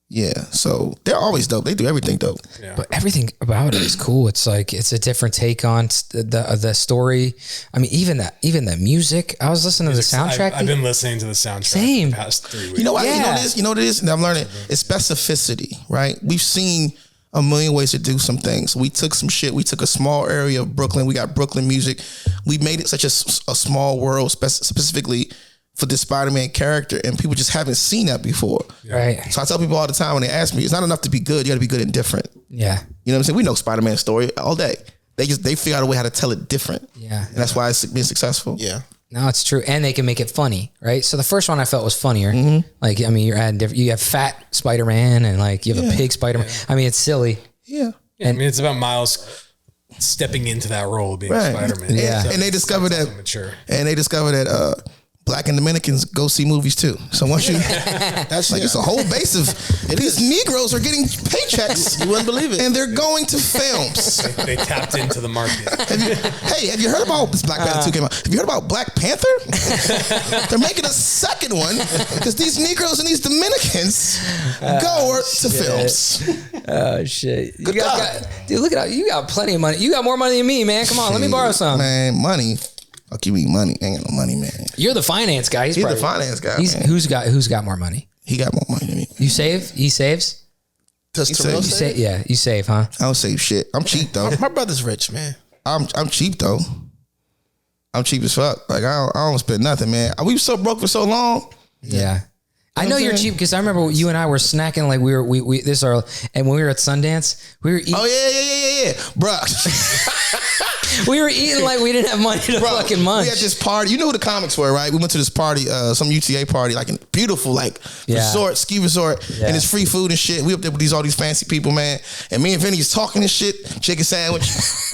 Yeah. So they're always dope. They do everything dope. Yeah. But everything about it is cool. It's like it's a different take on the story. I mean, even the music. I was listening to the soundtrack. I've been listening to the soundtrack Same. the past 3 weeks. You know what? Yeah. You know what it is? And I'm learning. It's specificity, right? We've seen a million ways to do some things. We took some shit. We took a small area of Brooklyn. We got Brooklyn music. We made it such a small world, specifically for this Spider-Man character, and people just haven't seen that before. Right. So I tell people all the time when they ask me, it's not enough to be good. You got to be good and different. Yeah. You know what I'm saying? We know Spider-Man's story all day. They figure out a way how to tell it different. Yeah. And that's why it's been successful. Yeah. No, it's true, and they can make it funny, right? So the first one I felt was funnier. Like, I mean, you're adding different. You have fat Spider-Man, and like you have a pig Spider-Man. I mean, it's silly. Yeah. It's about Miles stepping into that role of being Spider-Man. Yeah. And they discovered that. Mature. And they discovered that Black and Dominicans go see movies too. So once you, that's like it's a whole base of these Negroes are getting paychecks. You wouldn't believe it. And they're going to films. They tapped into the market. Have you heard about this? Black Panther 2 came out? Have you heard about Black Panther? They're making a second one because these Negroes and these Dominicans go to films. Oh shit! Good job. Dude, look at you got plenty of money. You got more money than me, man. Come on, let me borrow some. Man, money. Fuck you, mean money? Ain't got no money, man. You're the finance guy. He's the probably, finance guy. Man. Who's got more money? He got more money than me. You save? He saves? Does You Terrell say- save? You save, yeah, you save, huh? I don't save shit. I'm cheap though. My brother's rich, man. I'm cheap though. I'm cheap as fuck. Like I don't spend nothing, man. We were so broke for so long. Yeah. I know you're cheap because I remember you and I were snacking like we this is our, and when we were at Sundance, we were eating. Oh yeah, bruh. We were eating like we didn't have money to fucking munch. We had this party. You know who the comics were, right? We went to this party, some UTA party, like a beautiful, like resort, ski resort, and it's free food and shit. We up there with all these fancy people, man. And me and Vinny's talking and shit, chicken sandwich,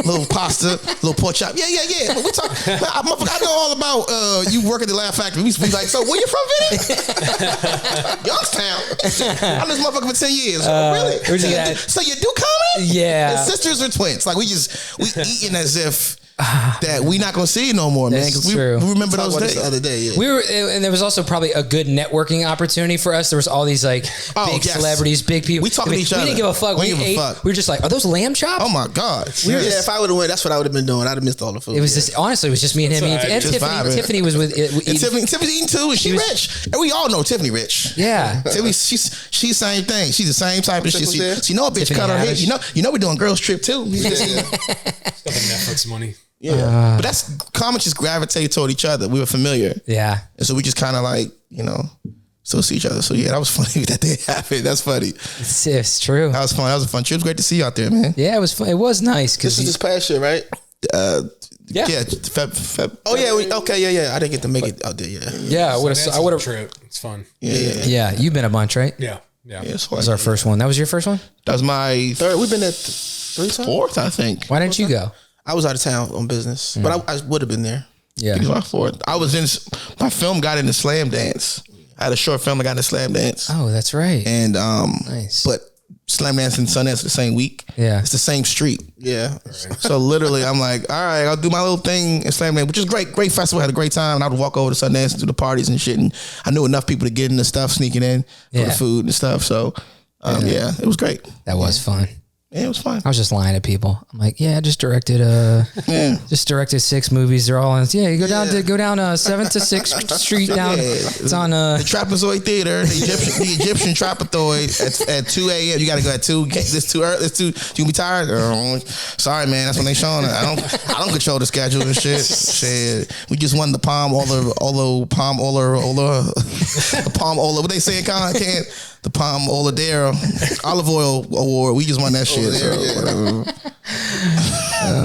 little pasta, little pork chop. Yeah. But we talk. I know all about you work at the Laugh Factory. We be like, so where you from, Vinny? Youngstown. I'm this motherfucker for 10 years. Really? So you do comedy? Yeah. And sisters or twins? Like we eating as if that we not gonna see you no more, man. Because we remember those days. The other day, we were, and there was also probably a good networking opportunity for us. There was all these like big celebrities, big people. We talking to each other. We didn't give a fuck. We were just like, are those lamb chops? Oh my god. If I would have went, that's what I would have been doing. I'd have missed all the food. It was just honestly, it was just me and him. And Tiffany was with. Tiffany's eating too, and she rich. And we all know Tiffany rich. Yeah, Tiffany, she's same thing. She's the same type of shit. She know a bitch cut her hair. You know we're doing girls trip too. Got the Netflix money. Yeah, but that's comics just gravitate toward each other. We were familiar. Yeah, and so we just kind of like still see each other. So yeah, that was funny that they happened. That's funny. It's true. That was fun. That was a fun trip. It was great to see you out there, man. Yeah, it was fun. It was nice because this is this past year, right? Yeah. Feb. Oh yeah. Okay. Yeah. I didn't get to make it out there. Yeah. I would have. Trip. It's fun. Yeah. You've been a bunch, right? Yeah. That was our first one. That was your first one? That was my third. We've been at 3 times. Fourth, I think. Why didn't you go? I was out of town on business, but I would have been there. Yeah. It was my fourth. I was in my film got into Slam Dance. I had a short film that got into Slam Dance. Oh, that's right. And nice. But Slam Dance and Sundance the same week. Yeah. It's the same street. Yeah. So literally I'm like, all right, I'll do my little thing in Slam Dance, which is great. Great festival, had a great time. And I would walk over to Sundance and do the parties and shit. And I knew enough people to get into stuff, sneaking in for the food and stuff. So it was great. That was fun. Yeah, it was fun. I was just lying to people. I'm like, I just directed just directed 6 movies. They're all on. Yeah, you go down 7th to 6th Street down. It's on the Trapezoid Theater, the Egyptian Trapezoid at 2 a.m. You got to go at 2. This too early. You gonna be tired? Sorry, man. That's when they showing it. I don't control the schedule and shit. Shit. We just won the Palm Ola. What they saying, Con? The Palm Oladera Olive Oil Award. We just won that shit.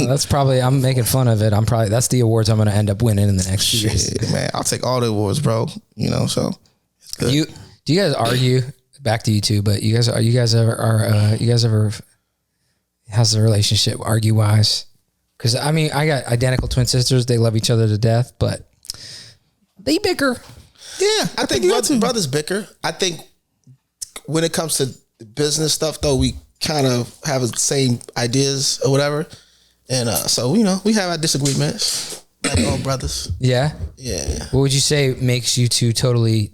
That's probably, I'm making fun of it. That's the awards I'm going to end up winning in the next few years. Man, I'll take all the awards, bro. So it's good. Do you guys argue? Back to you two, but you guys ever? How's the relationship argue wise? Because I mean, I got identical twin sisters. They love each other to death, but they bicker. Yeah, I think brothers bicker. I think when it comes to business stuff, though, we kind of have the same ideas or whatever. And so, we have our disagreements like all brothers. Yeah? Yeah. What would you say makes you two totally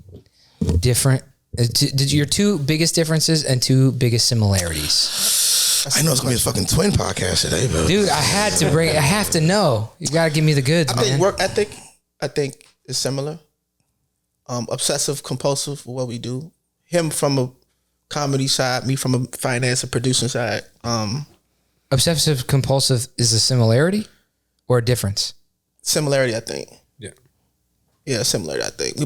different? Did your 2 biggest differences and 2 biggest similarities? I know it's going to be a fucking twin podcast today, bro. Dude, I have to know. You got to give me the goods, man. I think work ethic, is similar. Obsessive, compulsive for what we do. Him from a comedy side, me from a finance and producing side. Obsessive compulsive is a similarity or a difference? Similarity, I think. Yeah, similarity, I think. My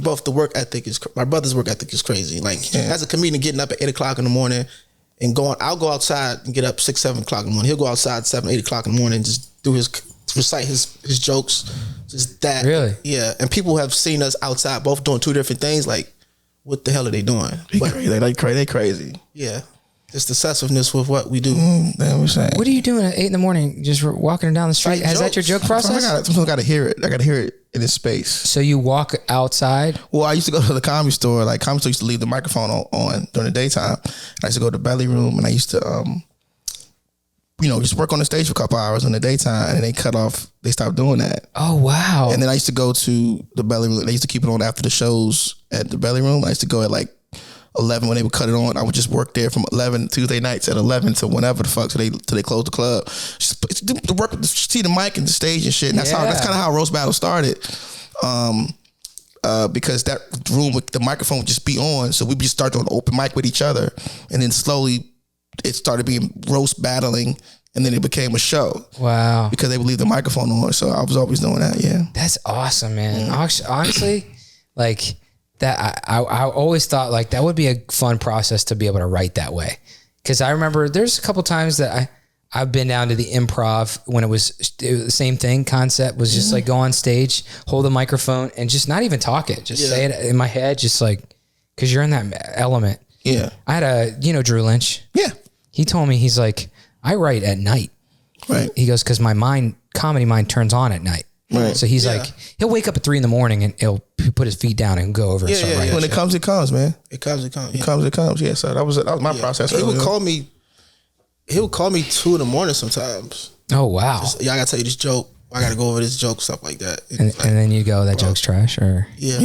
brother's work ethic is crazy. Like, as a comedian, getting up at 8 o'clock in the morning and I'll go outside and get up 6, 7 o'clock in the morning. He'll go outside 7, 8 o'clock in the morning and just recite his jokes. Just that. Really? Yeah. And people have seen us outside both doing 2 different things. Like, what the hell are they doing? They crazy. Yeah. It's the obsessiveness with what we do. What are you doing at 8 in the morning? Just walking down the street? Is that your joke process? Sometimes I got to hear it. I got to hear it in this space. So you walk outside? Well, I used to go to the comedy store. Like, comedy store used to leave the microphone on during the daytime. I used to go to the belly room and I used to, just work on the stage for a couple hours in the daytime, and they stopped doing that. Oh, wow. And then I used to go to the belly room. They used to keep it on after the shows at the belly room. I used to go at like 11 when they would cut it on. I would just work there from 11 Tuesday nights at 11 to whenever the fuck till they close the club. Just the work, see the mic and the stage and shit. And that's kind of how Rell Battle started. Because that room with the microphone would just be on, so we just start doing open mic with each other, and then slowly it started being roast battling and then it became a show. Wow. Because they would leave the microphone on. So I was always doing that. Yeah. That's awesome, man. Honestly, like that, I always thought like that would be a fun process to be able to write that way. Cause I remember there's a couple times that I've been down to the improv when it was the same thing. Concept was just like go on stage, hold the microphone and just not even talk it. Just say it in my head. Just like, cause you're in that element. Yeah. I had Drew Lynch. Yeah. He told me, he's like, I write at night. Right. He goes, cause my comedy mind turns on at night. Right. So he's like, he'll wake up at 3 a.m. and he'll put his feet down and go over and start writing. When it comes, man. It comes. It comes. Yeah. So that was my process. He would call me 2 a.m. sometimes. Oh, wow. I gotta tell you this joke. I gotta go over this joke, stuff like that. And then you go, that joke's trash, or yeah.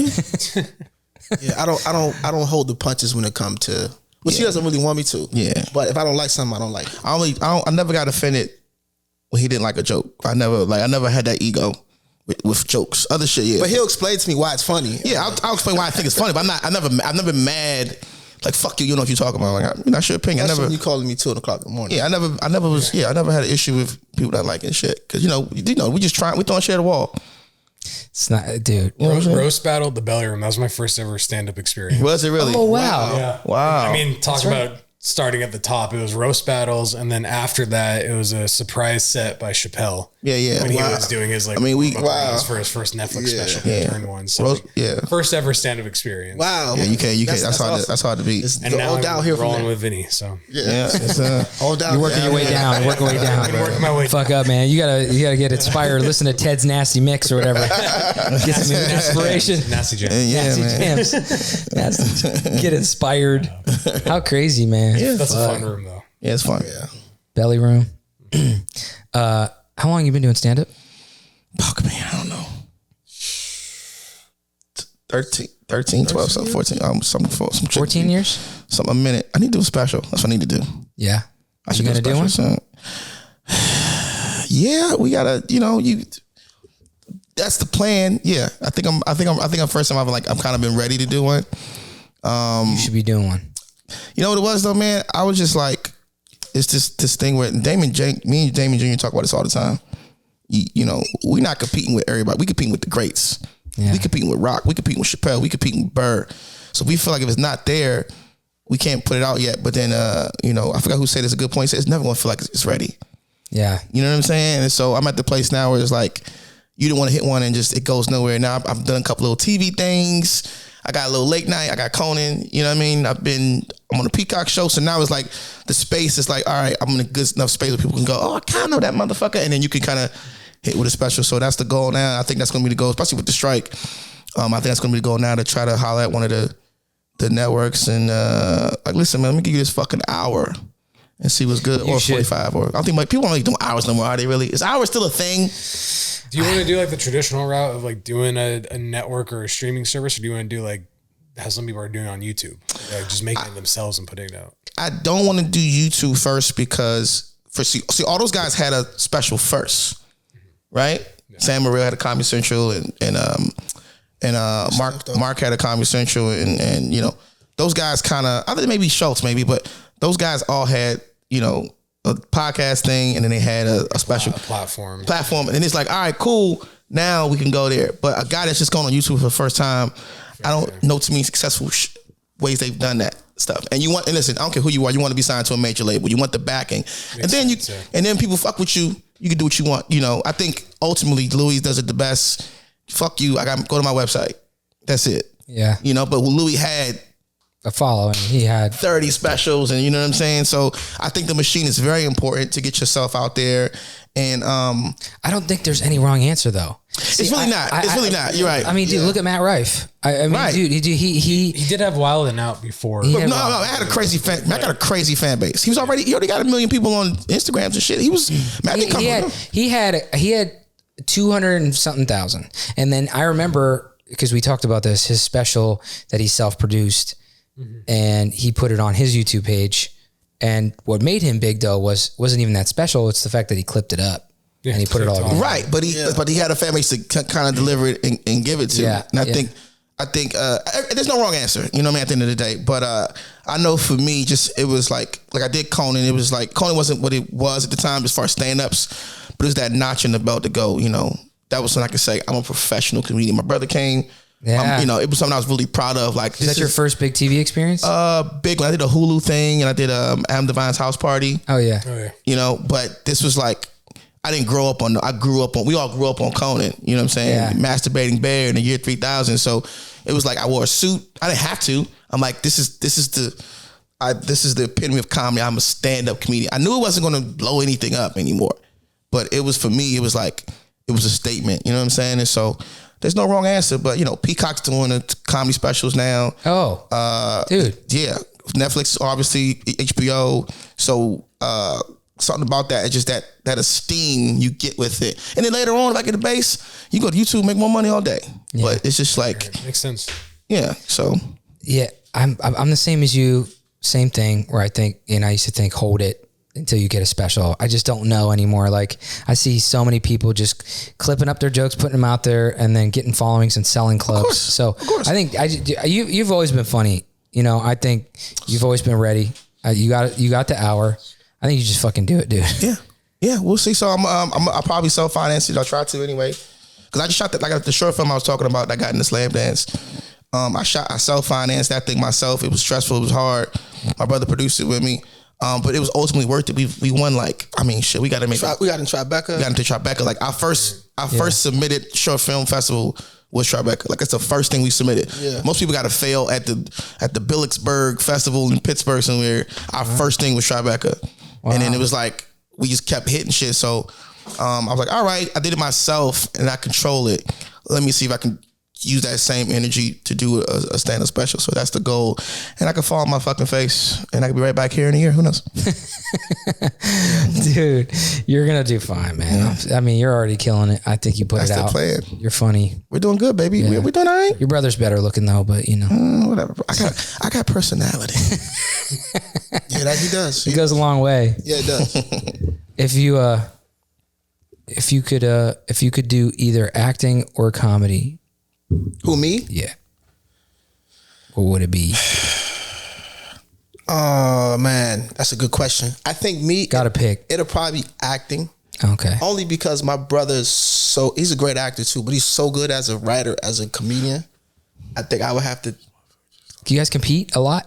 Yeah, I don't hold the punches when it comes to. Well, she doesn't really want me to. Yeah. But if I don't like something, I don't like it. I never got offended when he didn't like a joke. I never had that ego with jokes. Other shit, yeah. But he'll explain to me why it's funny. Yeah, I'll explain why I think it's funny. But I've never been mad. Like fuck you, you know what you're talking about. Like, that's your opinion. That's when you calling me 2 o'clock in the morning. Yeah, I never had an issue with people not liking shit because we just we throwing shit at the wall. it's not, dude. Roast Battle, the Belly Room. That was my first ever stand-up experience. Was it really? Oh, wow. Yeah. Wow. I mean, talk about starting at the top. It was roast battles, and then after that, it was a surprise set by Chappelle. Yeah. When he was doing his for his first Netflix special, he turned one. So first ever stand-up experience. Wow. Yeah, you can't. That's hard to beat. And now I'm rolling with Vinny. So it's all down. You're working your way down. Working way down. I'm working my way. Fuck up, man. You gotta get inspired. Listen to Ted's Nasty Mix or whatever. Get some inspiration. Nasty Jam. Yeah, Nasty Jams. Get inspired. How crazy, man. Yeah, that's a fun room though. Yeah, it's fun. Yeah. Belly room. How long you been doing stand up? Fuck me, I don't know. 13, 12, something, 14. Some 14 years? Something a minute. I need to do a special. That's what I need to do. Yeah. I should gonna do one? Yeah, we gotta, that's the plan. Yeah. I think I'm first time I'm kind of been ready to do one. You should be doing one. You know what it was though, man? I was just like, it's just this thing where me and Damon Jr. talk about this all the time. We're not competing with everybody. We competing with the greats. Yeah. We competing with Rock. We competing with Chappelle. We competing with Burr. So we feel like if it's not there, we can't put it out yet. But then, I forgot who said it's a good point. He said it's never going to feel like it's ready. Yeah. You know what I'm saying? And so I'm at the place now where it's like, you don't want to hit one and just, it goes nowhere. Now I've done a couple little TV things. I got a little late night. I got Conan. You know what I mean? I'm on a Peacock show. So now it's like the space is like, all right, I'm in a good enough space where people can go, oh, I kind of know that motherfucker. And then you can kind of hit with a special. So that's the goal now. I think that's going to be the goal, especially with the strike. I think that's going to be the goal now to try to holler at one of the networks and listen, man, let me give you this fucking hour and see what's good. Or 45. Or I don't think people aren't doing hours no more, are they really? Is hours still a thing? Do you want to do like the traditional route of like doing a network or a streaming service, or do you want to do like how some people are doing on YouTube, like just making it themselves and putting it out? I don't want to do YouTube first because see all those guys had a special first, right? Yeah. Sam Morril had a Comedy Central and Mark had a Comedy Central and those guys kind of, other than maybe Schultz maybe, but those guys all had a podcast thing, and then they had a special platform, and it's like, all right, cool. Now we can go there. But a guy that's just going on YouTube for the first time, I don't know too many successful ways they've done that stuff. And listen, I don't care who you are. You want to be signed to a major label. You want the backing, and then people fuck with you. You can do what you want. I think ultimately Louis does it the best. Fuck you. Go to my website. That's it. Yeah. But Louis had a following. He had 30 specials, and you know what I'm saying? So I think the machine is very important to get yourself out there. And I don't think there's any wrong answer though. It's really not. You're right. I mean, dude, look at Matt Rife. I mean, right. Dude, he did have Wild and Out before. No, I had a crazy fan. Matt got a crazy fan base. He already got 1 million people on Instagrams and shit. He had 200 and something thousand. And then I remember, because we talked about this, his special that he self-produced. Mm-hmm. And he put it on his YouTube page. And what made him big though wasn't even that special. It's the fact that he clipped it up and he put it all together. Right, but he had a fan base to kind of deliver it and give it to. Yeah, and I think I think there's no wrong answer. You know what I mean? At the end of the day, but I know for me, it was like I did Conan. It was like Conan wasn't what it was at the time as far as stand ups, but it was that notch in the belt to go. You know, that was when I could say I'm a professional comedian. My brother came. Yeah. You know, it was something I was really proud of. Like, is that your first big TV experience? Big one. I did a Hulu thing and I did Adam Devine's house party. Oh yeah. You know, but this was like, I didn't grow up on, we all grew up on Conan, you know what I'm saying? Yeah. Masturbating Bear in the year 3000. So it was like, I wore a suit. I didn't have to. I'm like, this is the epitome of comedy. I'm a stand-up comedian. I knew it wasn't going to blow anything up anymore, but it was, for me, it was like, it was a statement, you know what I'm saying? And so there's no wrong answer, but you know, Peacock's doing the comedy specials now. Oh, dude. Yeah. Netflix, obviously, HBO. So, something about that, it's just that esteem you get with it. And then later on, if I get a base, you go to YouTube, make more money all day. Yeah. But it's just like, makes sense. Yeah. So yeah, I'm the same as you. Same thing where I think, and I used to think, hold it until you get a special. I just don't know anymore. Like I see so many people just clipping up their jokes, putting them out there, and then getting followings and selling clubs. So I think you've always been funny. You know, I think you've always been ready. You got the hour. I think you just fucking do it, dude. Yeah, we'll see. So I'll probably self-finance it. I'll try to anyway. Because I just shot the short film I was talking about that got in the slam dance. I self-financed that thing myself. It was stressful. It was hard. My brother produced it with me. But it was ultimately worth it. We won we got to make We got in Tribeca. We got into Tribeca. Like our first submitted short film festival was Tribeca. Like it's the first thing we submitted. Yeah. Most people got to fail at the Billicksburg Festival in Pittsburgh somewhere. Our first thing was Tribeca. Wow. And then it was like, we just kept hitting shit. So I was like, all right, I did it myself and I control it. Let me see if I can use that same energy to do a stand-up special. So that's the goal. And I can fall on my fucking face and I can be right back here in a year. Who knows? Dude, you're going to do fine, man. Yeah. I mean, you're already killing it. I think you put it out. That's the plan. You're funny. We're doing good, baby. Yeah. We're doing all right. Your brother's better looking though, but you know. Whatever. I got personality. Yeah, that he does. It goes a long way. Yeah, it does. If you could do either acting or comedy. Who, me? Yeah. What would it be? Oh man, that's a good question. I think me. Gotta pick. It'll probably be acting. Okay. Only because my brother is he's a great actor too, but he's so good as a writer, as a comedian. I think I would have to. Do you guys compete a lot?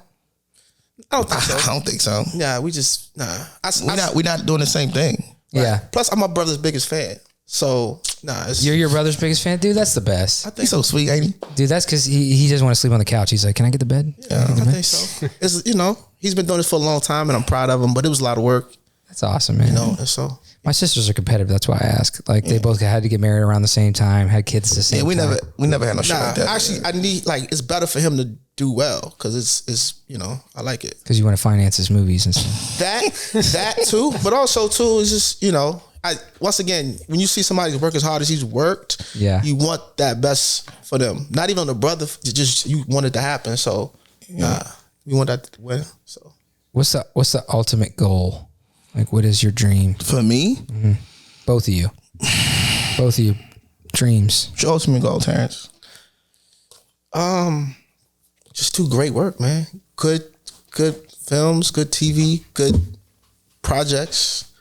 I don't think so. I don't think so. Nah, we just we're not doing the same thing. Right? Yeah. Plus, I'm my brother's biggest fan. So you're your brother's biggest fan, dude. That's the best. He's so sweet, ain't he? Dude, that's because he doesn't want to sleep on the couch. He's like, "Can I get the bed?" Yeah, I think so. It's, he's been doing this for a long time, and I'm proud of him. But it was a lot of work. That's awesome, man. And so my sisters are competitive. That's why I ask. Like they both had to get married around the same time, had kids the same. Yeah, we never had no shit like that. Actually, I need it's better for him to do well because it's I like it because you want to finance his movies and stuff. That too, but also too is just once again, when you see somebody work as hard as he's worked, you want that best for them. Not even on the brother, just you want it to happen. So you want that to win. So what's the ultimate goal? Like, what is your dream? For me? Mm-hmm. Both of you. Dreams. Your ultimate goal, Terrence? Just do great work, man. Good films, good TV, good projects.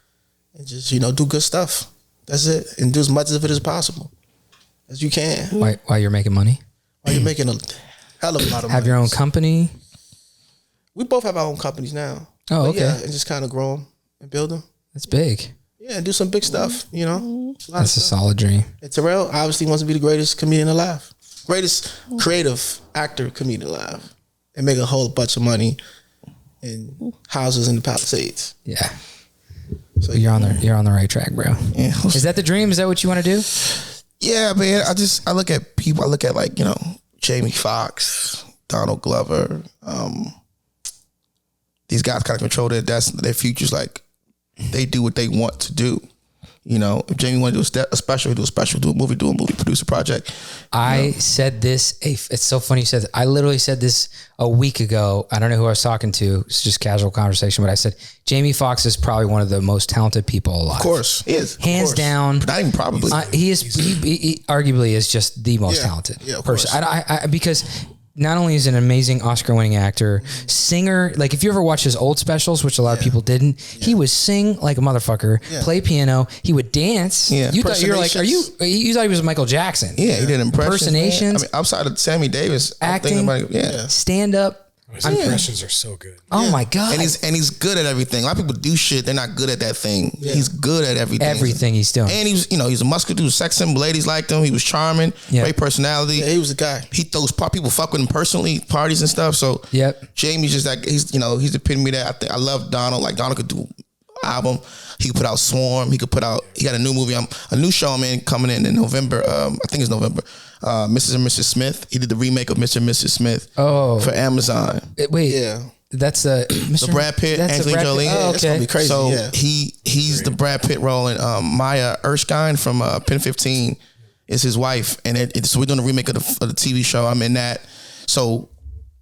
And just, do good stuff. That's it. And do as much of it as possible. As you can. While you're making money? While you're making a hell of a lot of money. Have your own company? We both have our own companies now. Oh, okay. Yeah, and just kind of grow them and build them. That's big. Yeah, and do some big stuff, That's a solid dream. And Terrell obviously wants to be the greatest comedian alive. Greatest creative actor comedian alive. And make a whole bunch of money in houses in the Palisades. Yeah. So you're on the right track, bro. Yeah. Is that the dream? Is that what you want to do? Yeah, man. I look at people. I look at Jamie Foxx, Donald Glover. These guys kind of control their futures. Like they do what they want to do. You know, if Jamie want to do a special, do a special, do a movie, produce a project. I said this, it's so funny you said that. I literally said this a week ago. I don't know who I was talking to. It's just casual conversation, but I said, Jamie Foxx is probably one of the most talented people alive. Of course, he is. Hands down. But not even probably. He arguably is just the most talented person. Because not only is he an amazing Oscar-winning actor, singer. Like if you ever watch his old specials, which a lot of people didn't, he would sing like a motherfucker, play piano. He would dance. Yeah. You thought you were like, you thought he was Michael Jackson. Yeah, he did impersonations. Man. I mean, outside of Sammy Davis, acting, stand up. His impressions are so good. Oh my God. And he's good at everything. A lot of people do shit, they're not good at that thing. Yeah. He's good at everything. Everything he's doing. And he's a muscular dude, sex symbol, ladies liked him. He was charming, great personality. Yeah, he was a guy. He throws people fuck with him personally, parties and stuff. So Jamie's just like he's the epitome of that. I love Donald. Like Donald could do album. He could put out Swarm. He got a new movie. A new show coming in November. I think it's November. Mrs. and Mrs. Smith. He did the remake of Mr. and Mrs. Smith for Amazon. That's the Brad Pitt, Angelina Jolie. Oh, okay. It's gonna be crazy. So he's the Brad Pitt role, and Maya Erskine from Pen 15 is his wife, and so we're doing a remake of the TV show. I'm in that, so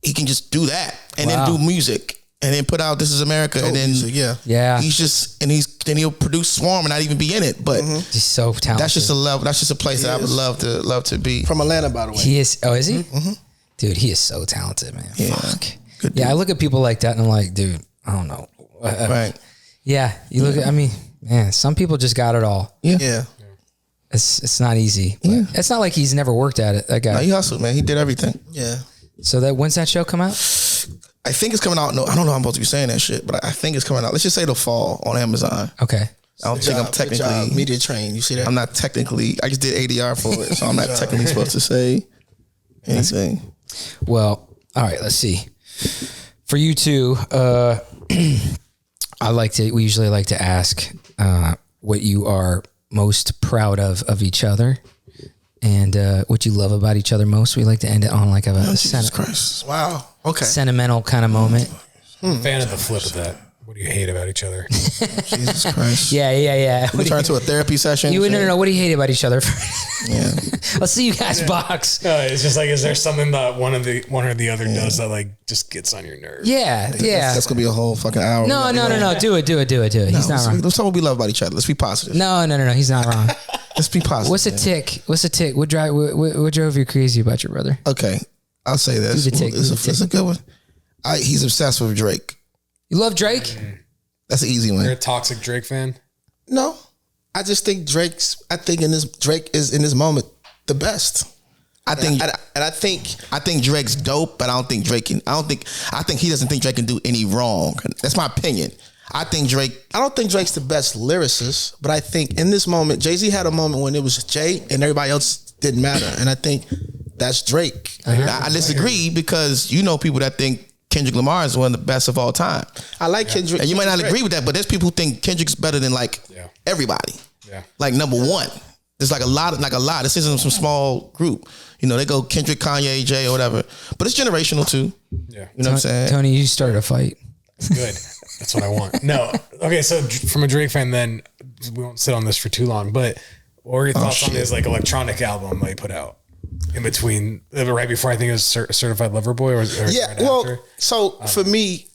he can just do that and then do music. And then put out This Is America, and then he's just then he'll produce Swarm and not even be in it. But he's so talented. That's just a level. That's just a place that I would love to be. From Atlanta, by the way. He is. Oh, is he? Mm-hmm. Dude, he is so talented, man. Yeah. Fuck. I look at people like that and I'm like, dude, I don't know. Right. Yeah. You look at. I mean, man, some people just got it all. Yeah. It's not easy. But it's not like he's never worked at it. That guy. No, he hustled, man. He did everything. Yeah. So when's that show come out? I think it's coming out. No, I don't know. I'm supposed to be saying that shit, but I think it's coming out. Let's just say the fall on Amazon. Okay. I don't think I'm technically media trained. You see that? I'm not technically. I just did ADR for it, so I'm not technically supposed to say anything. Well, all right. Let's see. For you two, we usually like to ask what you are most proud of each other. And what you love about each other most. We like to end it on like Jesus Christ. Wow. Okay. Sentimental kind of moment. Fan of the flip of that. What do you hate about each other? Jesus Christ. Yeah. We turn to a therapy session. No. What do you hate about each other? Yeah. Let's see you guys box. No, it's just like, is there something that one or the other does that like just gets on your nerves? Yeah. That's gonna be a whole fucking hour. No. Do it. He's not wrong. Let's talk what we love about each other. Let's be positive. No. He's not wrong. Let's be positive. What's a tick? What drove you crazy about your brother? Okay, I'll say this. It's a good one. He's obsessed with Drake. You love Drake? That's an easy one. You're a toxic Drake fan? No, I just think Drake is in this moment the best. I think Drake's dope, but I think he doesn't think Drake can do any wrong. That's my opinion. I don't think Drake's the best lyricist, but I think in this moment, Jay-Z had a moment when it was Jay and everybody else didn't matter. And I think that's Drake. I disagree because people that think Kendrick Lamar is one of the best of all time. I like Kendrick. And you might not agree with that, but there's people who think Kendrick's better than everybody. Yeah. Like number one. There's like a lot. This isn't some small group. They go Kendrick, Kanye, Jay, or whatever. But it's generational too. Yeah. You know what I'm saying? Tony, you started a fight. Good. That's what I want. No. Okay, so from a Drake fan, then we won't sit on this for too long, but what were your thoughts on his electronic album that he put out in between, right before I think it was Certified Lover Boy or right after? So for me,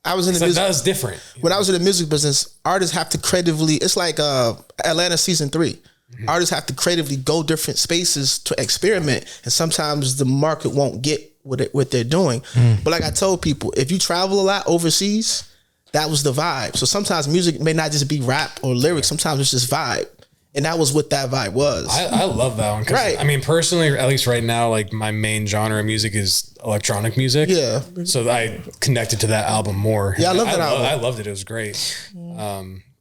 I was in the music. That was different. When I was in the music business, artists have to creatively, it's like Atlanta season 3. Mm-hmm. Artists have to creatively go different spaces to experiment. And sometimes the market won't get what they're doing. But like I told people, if you travel a lot overseas, that was the vibe. So sometimes music may not just be rap or lyrics. Sometimes it's just vibe. And that was what that vibe was. I love that one. Right. I mean, personally, at least right now, like my main genre of music is electronic music. Yeah. So I connected to that album more. Yeah, I love that album. I loved it. It was great.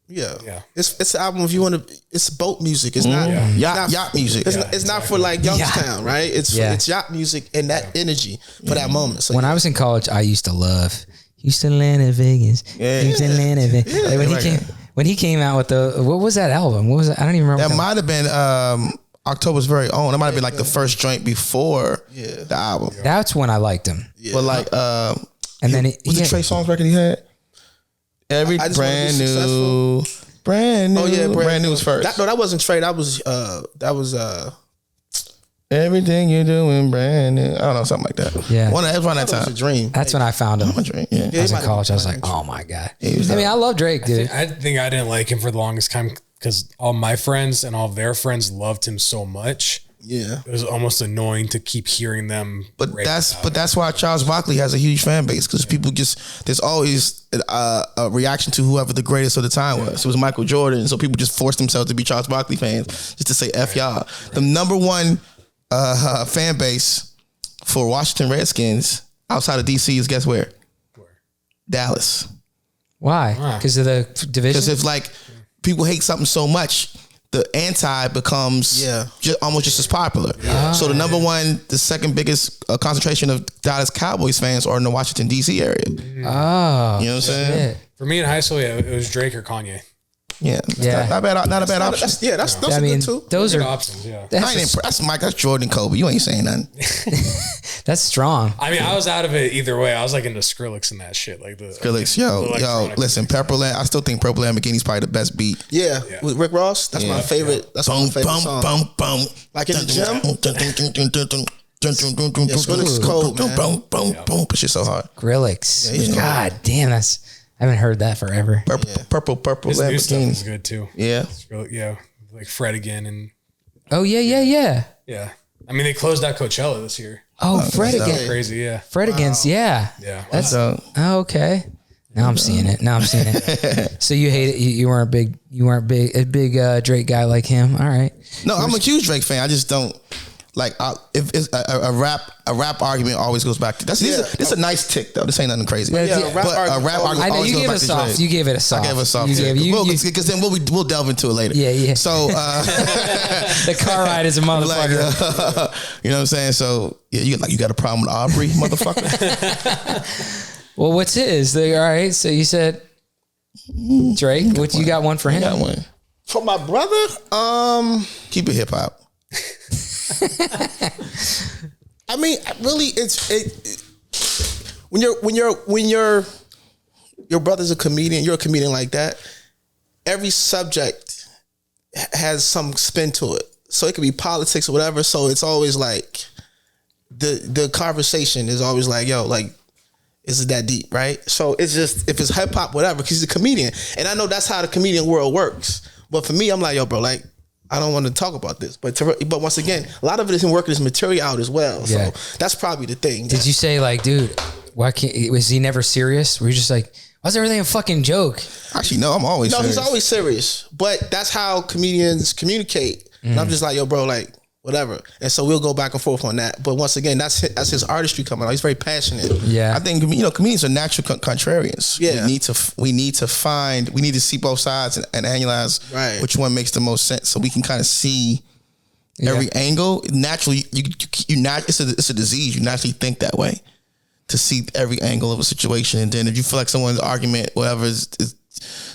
Yeah. It's an album if you want to. It's boat music. It's not yacht music. It's not for like Youngstown, right? It's yacht music and that energy for that moment. So when I was in college, I used to love Houston, Atlanta, Vegas. Houston, Atlanta, Vegas. Like when he came out with what was that album? What was it? I don't even remember. That might have been October's Very Own. That might have been like the first joint before the album. That's when I liked him. But like, and then was it Trey Songz record he had? Every brand new Brand new. Oh yeah, brand new was first. That wasn't Trey. That was Everything you're doing brand new. I don't know, something like that. Yeah. One that was a time. dream. That's when I found him. A dream. Yeah. I was in college. I was like, oh my God. He was I mean, I love Drake, dude. I think I didn't like him for the longest time because all my friends and all of their friends loved him so much. Yeah. It was almost annoying to keep hearing them. But that's why Charles Barkley has a huge fan base, because people there's always a reaction to whoever the greatest of the time was. It was Michael Jordan, so people just forced themselves to be Charles Barkley fans just to say F y'all. The number one fan base for Washington Redskins outside of DC is guess where? Dallas. Why? Because of the division? Because if like people hate something so much, the anti becomes almost just as popular. So the number one, the second biggest concentration of Dallas Cowboys fans are in the Washington DC area. Oh, You know what I'm saying? shit. For me in high school, it was Drake or Kanye. Yeah, not a bad option. That's I mean, good too. those Good are options, yeah. That's Mike. That's Jordan, Kobe. You ain't saying nothing. that's strong. I mean, I was out of it either way. I was like into Skrillex and that shit. Like the Skrillex, the yo, electronic listen, Purple. I still think Purple Lamborghini's probably the best beat. Yeah, with Rick Ross. That's my favorite. That's my favorite song. Boom. Like in the gym. Skrillex is cold, man. Boom. That shit's so hard. Skrillex. God damn, I haven't heard that forever. Purple His new stuff Lamborghini. is good too. Yeah. Yeah, like Fred again and Oh, yeah. yeah. I mean, they closed out Coachella this year. Oh, Fred that's again. Crazy, yeah. Fred against, yeah. Yeah. That's So oh, okay. Now I'm seeing it. So you hate it. You weren't a big Drake guy like him. All right. no, I'm a huge Drake fan. I just don't like if it's a rap argument always goes back to this is a nice tick though. This ain't nothing crazy. Yeah, But yeah, a rap argument I know always you goes gave back it a to soft. Drake. You gave it a soft. I gave it a soft. You gave- Because then we'll delve into it later. Yeah. So The car ride is a motherfucker. like, you know what I'm saying? So yeah, you got a problem with Aubrey, motherfucker? Well, what's his? All right. So you said Drake. What you got one for him? Got one. For my brother, Keep it hip hop. I mean, really, when your brother's a comedian, you're a comedian like that. Every subject has some spin to it, so it could be politics or whatever. So it's always like the conversation is always like, yo, like, is it that deep, right? So it's just if it's hip hop, whatever, because he's a comedian, and I know that's how the comedian world works. But for me, I'm like, yo, bro, like, I don't want to talk about this, but once again, a lot of it is him working his material out as well. Yeah. So that's probably the thing. Did you say like, dude, why can't? Was he never serious? Were you just like, why's everything a fucking joke? Actually, no, I'm always No, serious. he's always serious, but that's how comedians communicate. And I'm just like, yo, bro, like, whatever. And so we'll go back and forth on that. But once again, that's his artistry coming out. He's very passionate. Yeah. I think comedians are natural contrarians. Yeah. We need to see both sides and analyze which one makes the most sense, so we can kind of see every angle. Naturally, it's a disease. You naturally think that way, to see every angle of a situation, and then if you feel like someone's argument, whatever, is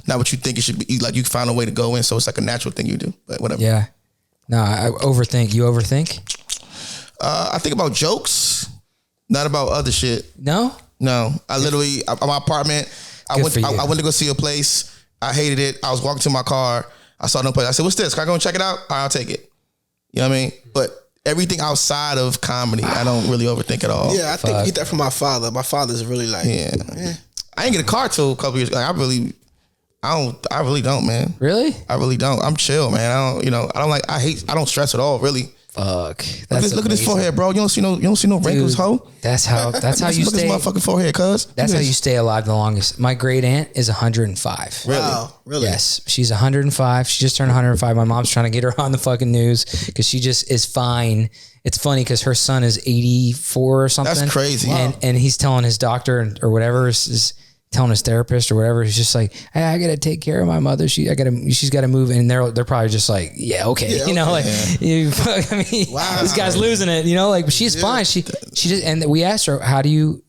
not what you think it should be, you find a way to go in. So it's like a natural thing you do. But whatever. Yeah. No, I overthink. You overthink? I think about jokes, not about other shit. No. I literally, my apartment, I went to go see a place. I hated it. I was walking to my car. I saw no place. I said, what's this? Can I go and check it out? All right, I'll take it. You know what I mean? But everything outside of comedy, I don't really overthink at all. Yeah, I think you get that from my father. My father's really like, I didn't get a car till a couple years ago. I really don't, man. Really? I really don't. I'm chill, man. I don't stress at all, really. Fuck. Look at this forehead, bro. You don't see no wrinkles, ho. That's how you look at stay. this motherfucking forehead, cuz. That's how you stay alive the longest. My great aunt is 105. Really? wow, really? Yes, she's 105. She just turned 105. My mom's trying to get her on the fucking news because she just is fine. It's funny because her son is 84 or something. That's crazy. And he's telling his doctor or whatever is telling his therapist or whatever. He's just like, hey, I gotta take care of my mother. She's got to move. And they're probably just like, yeah, okay. Yeah, you know, like I mean, Wow. this guy's losing it. You know, like, but she's fine. She just, and we asked her, how do you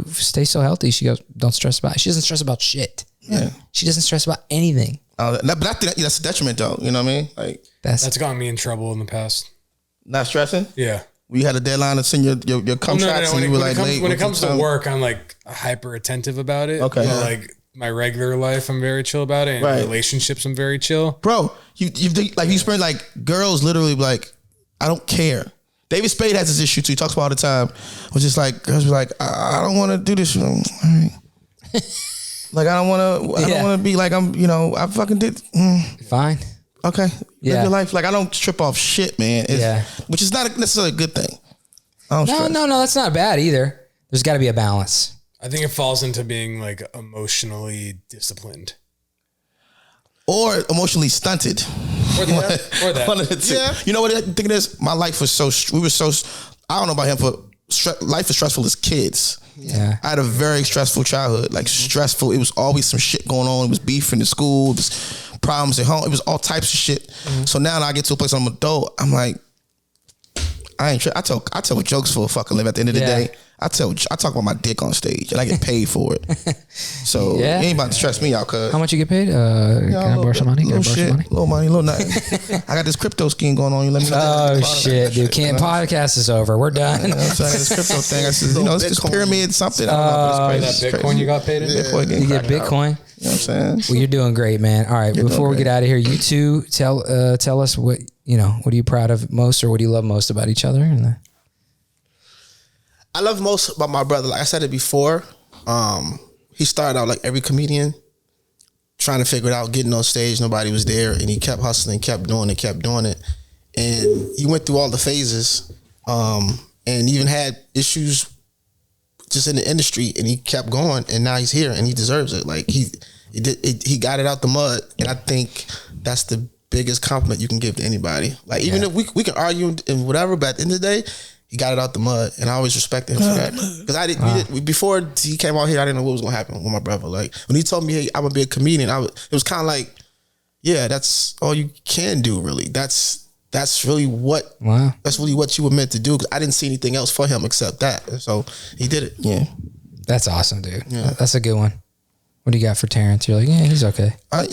stay so healthy? She goes, don't stress about it. She doesn't stress about shit. Yeah. She doesn't stress about anything. But I think that's a detriment, though. You know what I mean? Like, That's gotten me in trouble in the past. not stressing. Yeah. We had a deadline to send your contracts, and you were like late. When it comes to work, I'm like hyper attentive about it. Okay. But like my regular life, I'm very chill about it. And relationships, I'm very chill. Bro, you experience like girls literally like, I don't care. David Spade has this issue too. He talks about all the time. It was just like girls be like, I don't want to do this. All right. Like I don't want to be like I fucking did. Fine. Okay. Live your life. Like I don't trip off shit, man. Which is not necessarily a good thing. No, that's not bad either. There's got to be a balance. I think it falls into being like emotionally disciplined. Or emotionally stunted. Or that. One of the two. Yeah. You know what I think it is? My life was I don't know about him, but life was stressful as kids. Yeah. I had a very stressful childhood, like stressful. It was always some shit going on. It was beef in the school. It was problems at home. It was all types of shit. So now I get to a place I'm an adult, I'm like, I tell jokes for a fucking living at the end of the day. I talk about my dick on stage and I get paid for it. So you ain't about to stress me out, cuz. How much you get paid? Can I borrow some money? Little money, little nothing. I got this crypto scheme going on. You let me know. Oh shit, dude. Podcast is over. We're done. So I got this crypto thing. I said, it's this pyramid something. I don't know, but it's that Bitcoin you got paid in? You get Bitcoin? You know what I'm saying? Well, you're doing great, man. All right, before we get out of here, you two tell us what are you proud of most, or what do you love most about each other? I love most about my brother. Like I said it before, he started out like every comedian, trying to figure it out, getting on stage. Nobody was there, and he kept hustling, kept doing it. And he went through all the phases, and even had issues just in the industry, and he kept going, and now he's here, and he deserves it. Like he got it out the mud, and I think that's the biggest compliment you can give to anybody. Like even if we can argue and whatever, but at the end of the day, he got it out the mud, and I always respected him for that. Because before he came out here, I didn't know what was gonna happen with my brother. Like when he told me, "Hey, I'm gonna be a comedian," it was kind of like, yeah, that's all you can do, really. That's really what you were meant to do. Because I didn't see anything else for him except that, so he did it. Yeah, that's awesome, dude. Yeah. That's a good one. What do you got for Terrence? You're like, yeah, he's okay. I'm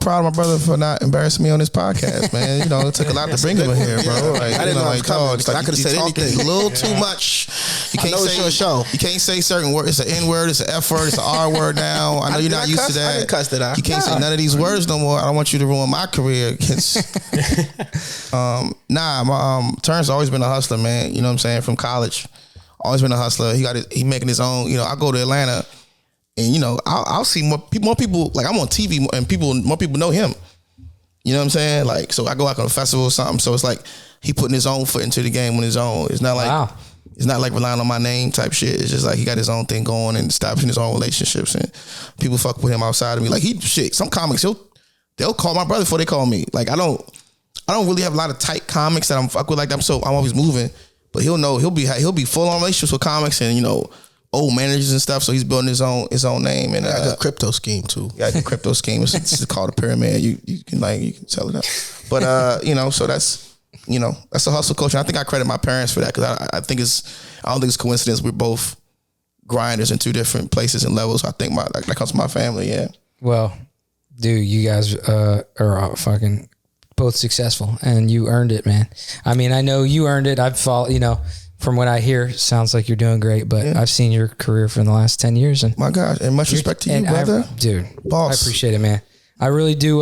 proud of my brother for not embarrassing me on this podcast, man. It took a lot to bring him in here, bro. Like, I didn't know like, dog, it's like I could have said anything. A little too much. You can't say your show. You can't say certain words. It's an N word. It's an F word. It's an R word now. I know you're not used to that. I didn't cuss that out. You can't say none of these words no more. I don't want you to ruin my career. Terrence always been a hustler, man. You know what I'm saying? From college, always been a hustler. He making his own. I go to Atlanta. And I'll see more people. Like I'm on TV, and more people know him. You know what I'm saying? Like, so I go out on a festival or something. So it's like he putting his own foot into the game on his own. It's not like it's not like relying on my name type shit. It's just like he got his own thing going and establishing his own relationships, and people fuck with him outside of me. Like some comics they'll call my brother before they call me. Like I don't really have a lot of tight comics that I'm fuck with like that. So I'm always moving, but he'll be full on relationships with comics and old managers and stuff, so he's building his own name and a crypto scheme too. Yeah, the crypto scheme. It's called a pyramid. You can sell it up, but so that's a hustle culture. And I think I credit my parents for that because I don't think it's coincidence. We're both grinders in two different places and levels. So I think that comes from my family. Yeah. Well, dude, you guys are fucking both successful, and you earned it, man. I mean, I know you earned it. I've followed, from what I hear, sounds like you're doing great, but I've seen your career for the last 10 years. And my God, and much respect to you, brother. Dude, boss. I appreciate it, man. I really do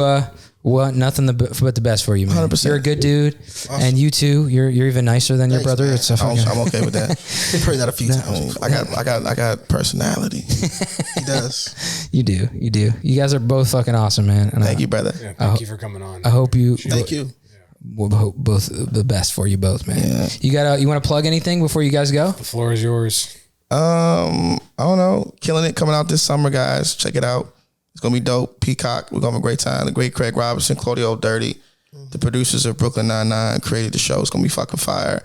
want nothing but the best for you, man. 100%. You're a good dude. Awesome. And you too, you're even nicer than your brother. It's I'm okay with that. You've heard that a few times. I got personality. He does. You do. You guys are both fucking awesome, man. And thank you, brother. Yeah, thank you for coming on. I hope you. Thank you. We'll hope both the best for you both, man. Yeah. You want to plug anything before you guys go? The floor is yours. I don't know. Killing It coming out this summer, guys. Check it out. It's gonna be dope. Peacock. We're gonna have a great time. The great Craig Robinson, Claudio Dirty, the producers of Brooklyn Nine-Nine created the show. It's gonna be fucking fire.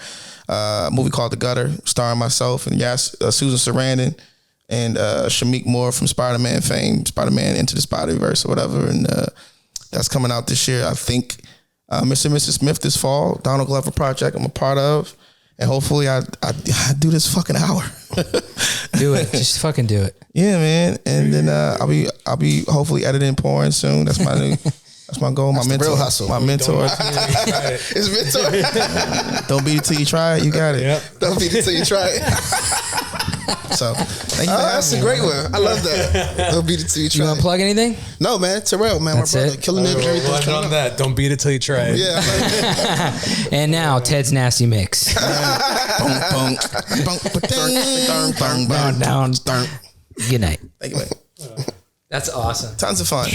A movie called The Gutter, starring myself and Susan Sarandon and Shamik Moore from Spider-Man fame, Spider-Man Into the Spider-Verse or whatever, and that's coming out this year. I think. Mr. and Mrs. Smith this fall, Donald Glover project I'm a part of, and hopefully I do this fucking hour. Do it, just fucking do it. Yeah, man. And then I'll be hopefully editing porn soon. That's my goal. That's my mentor, real hustle. my mentor. It's mentor. Don't beat it till you try it. You got it. Yep. Don't beat it till you try it. So thank you. That's a great one. I love that. Don't beat it till you try. You want to plug anything? No, man. Terrell, man, That's my brother, it? killing it. Everything's coming on up. that. Don't beat it till you try it. Yeah, And now Ted's Nasty Mix. Down. Good night. Thank you, man. That's awesome. Tons of fun.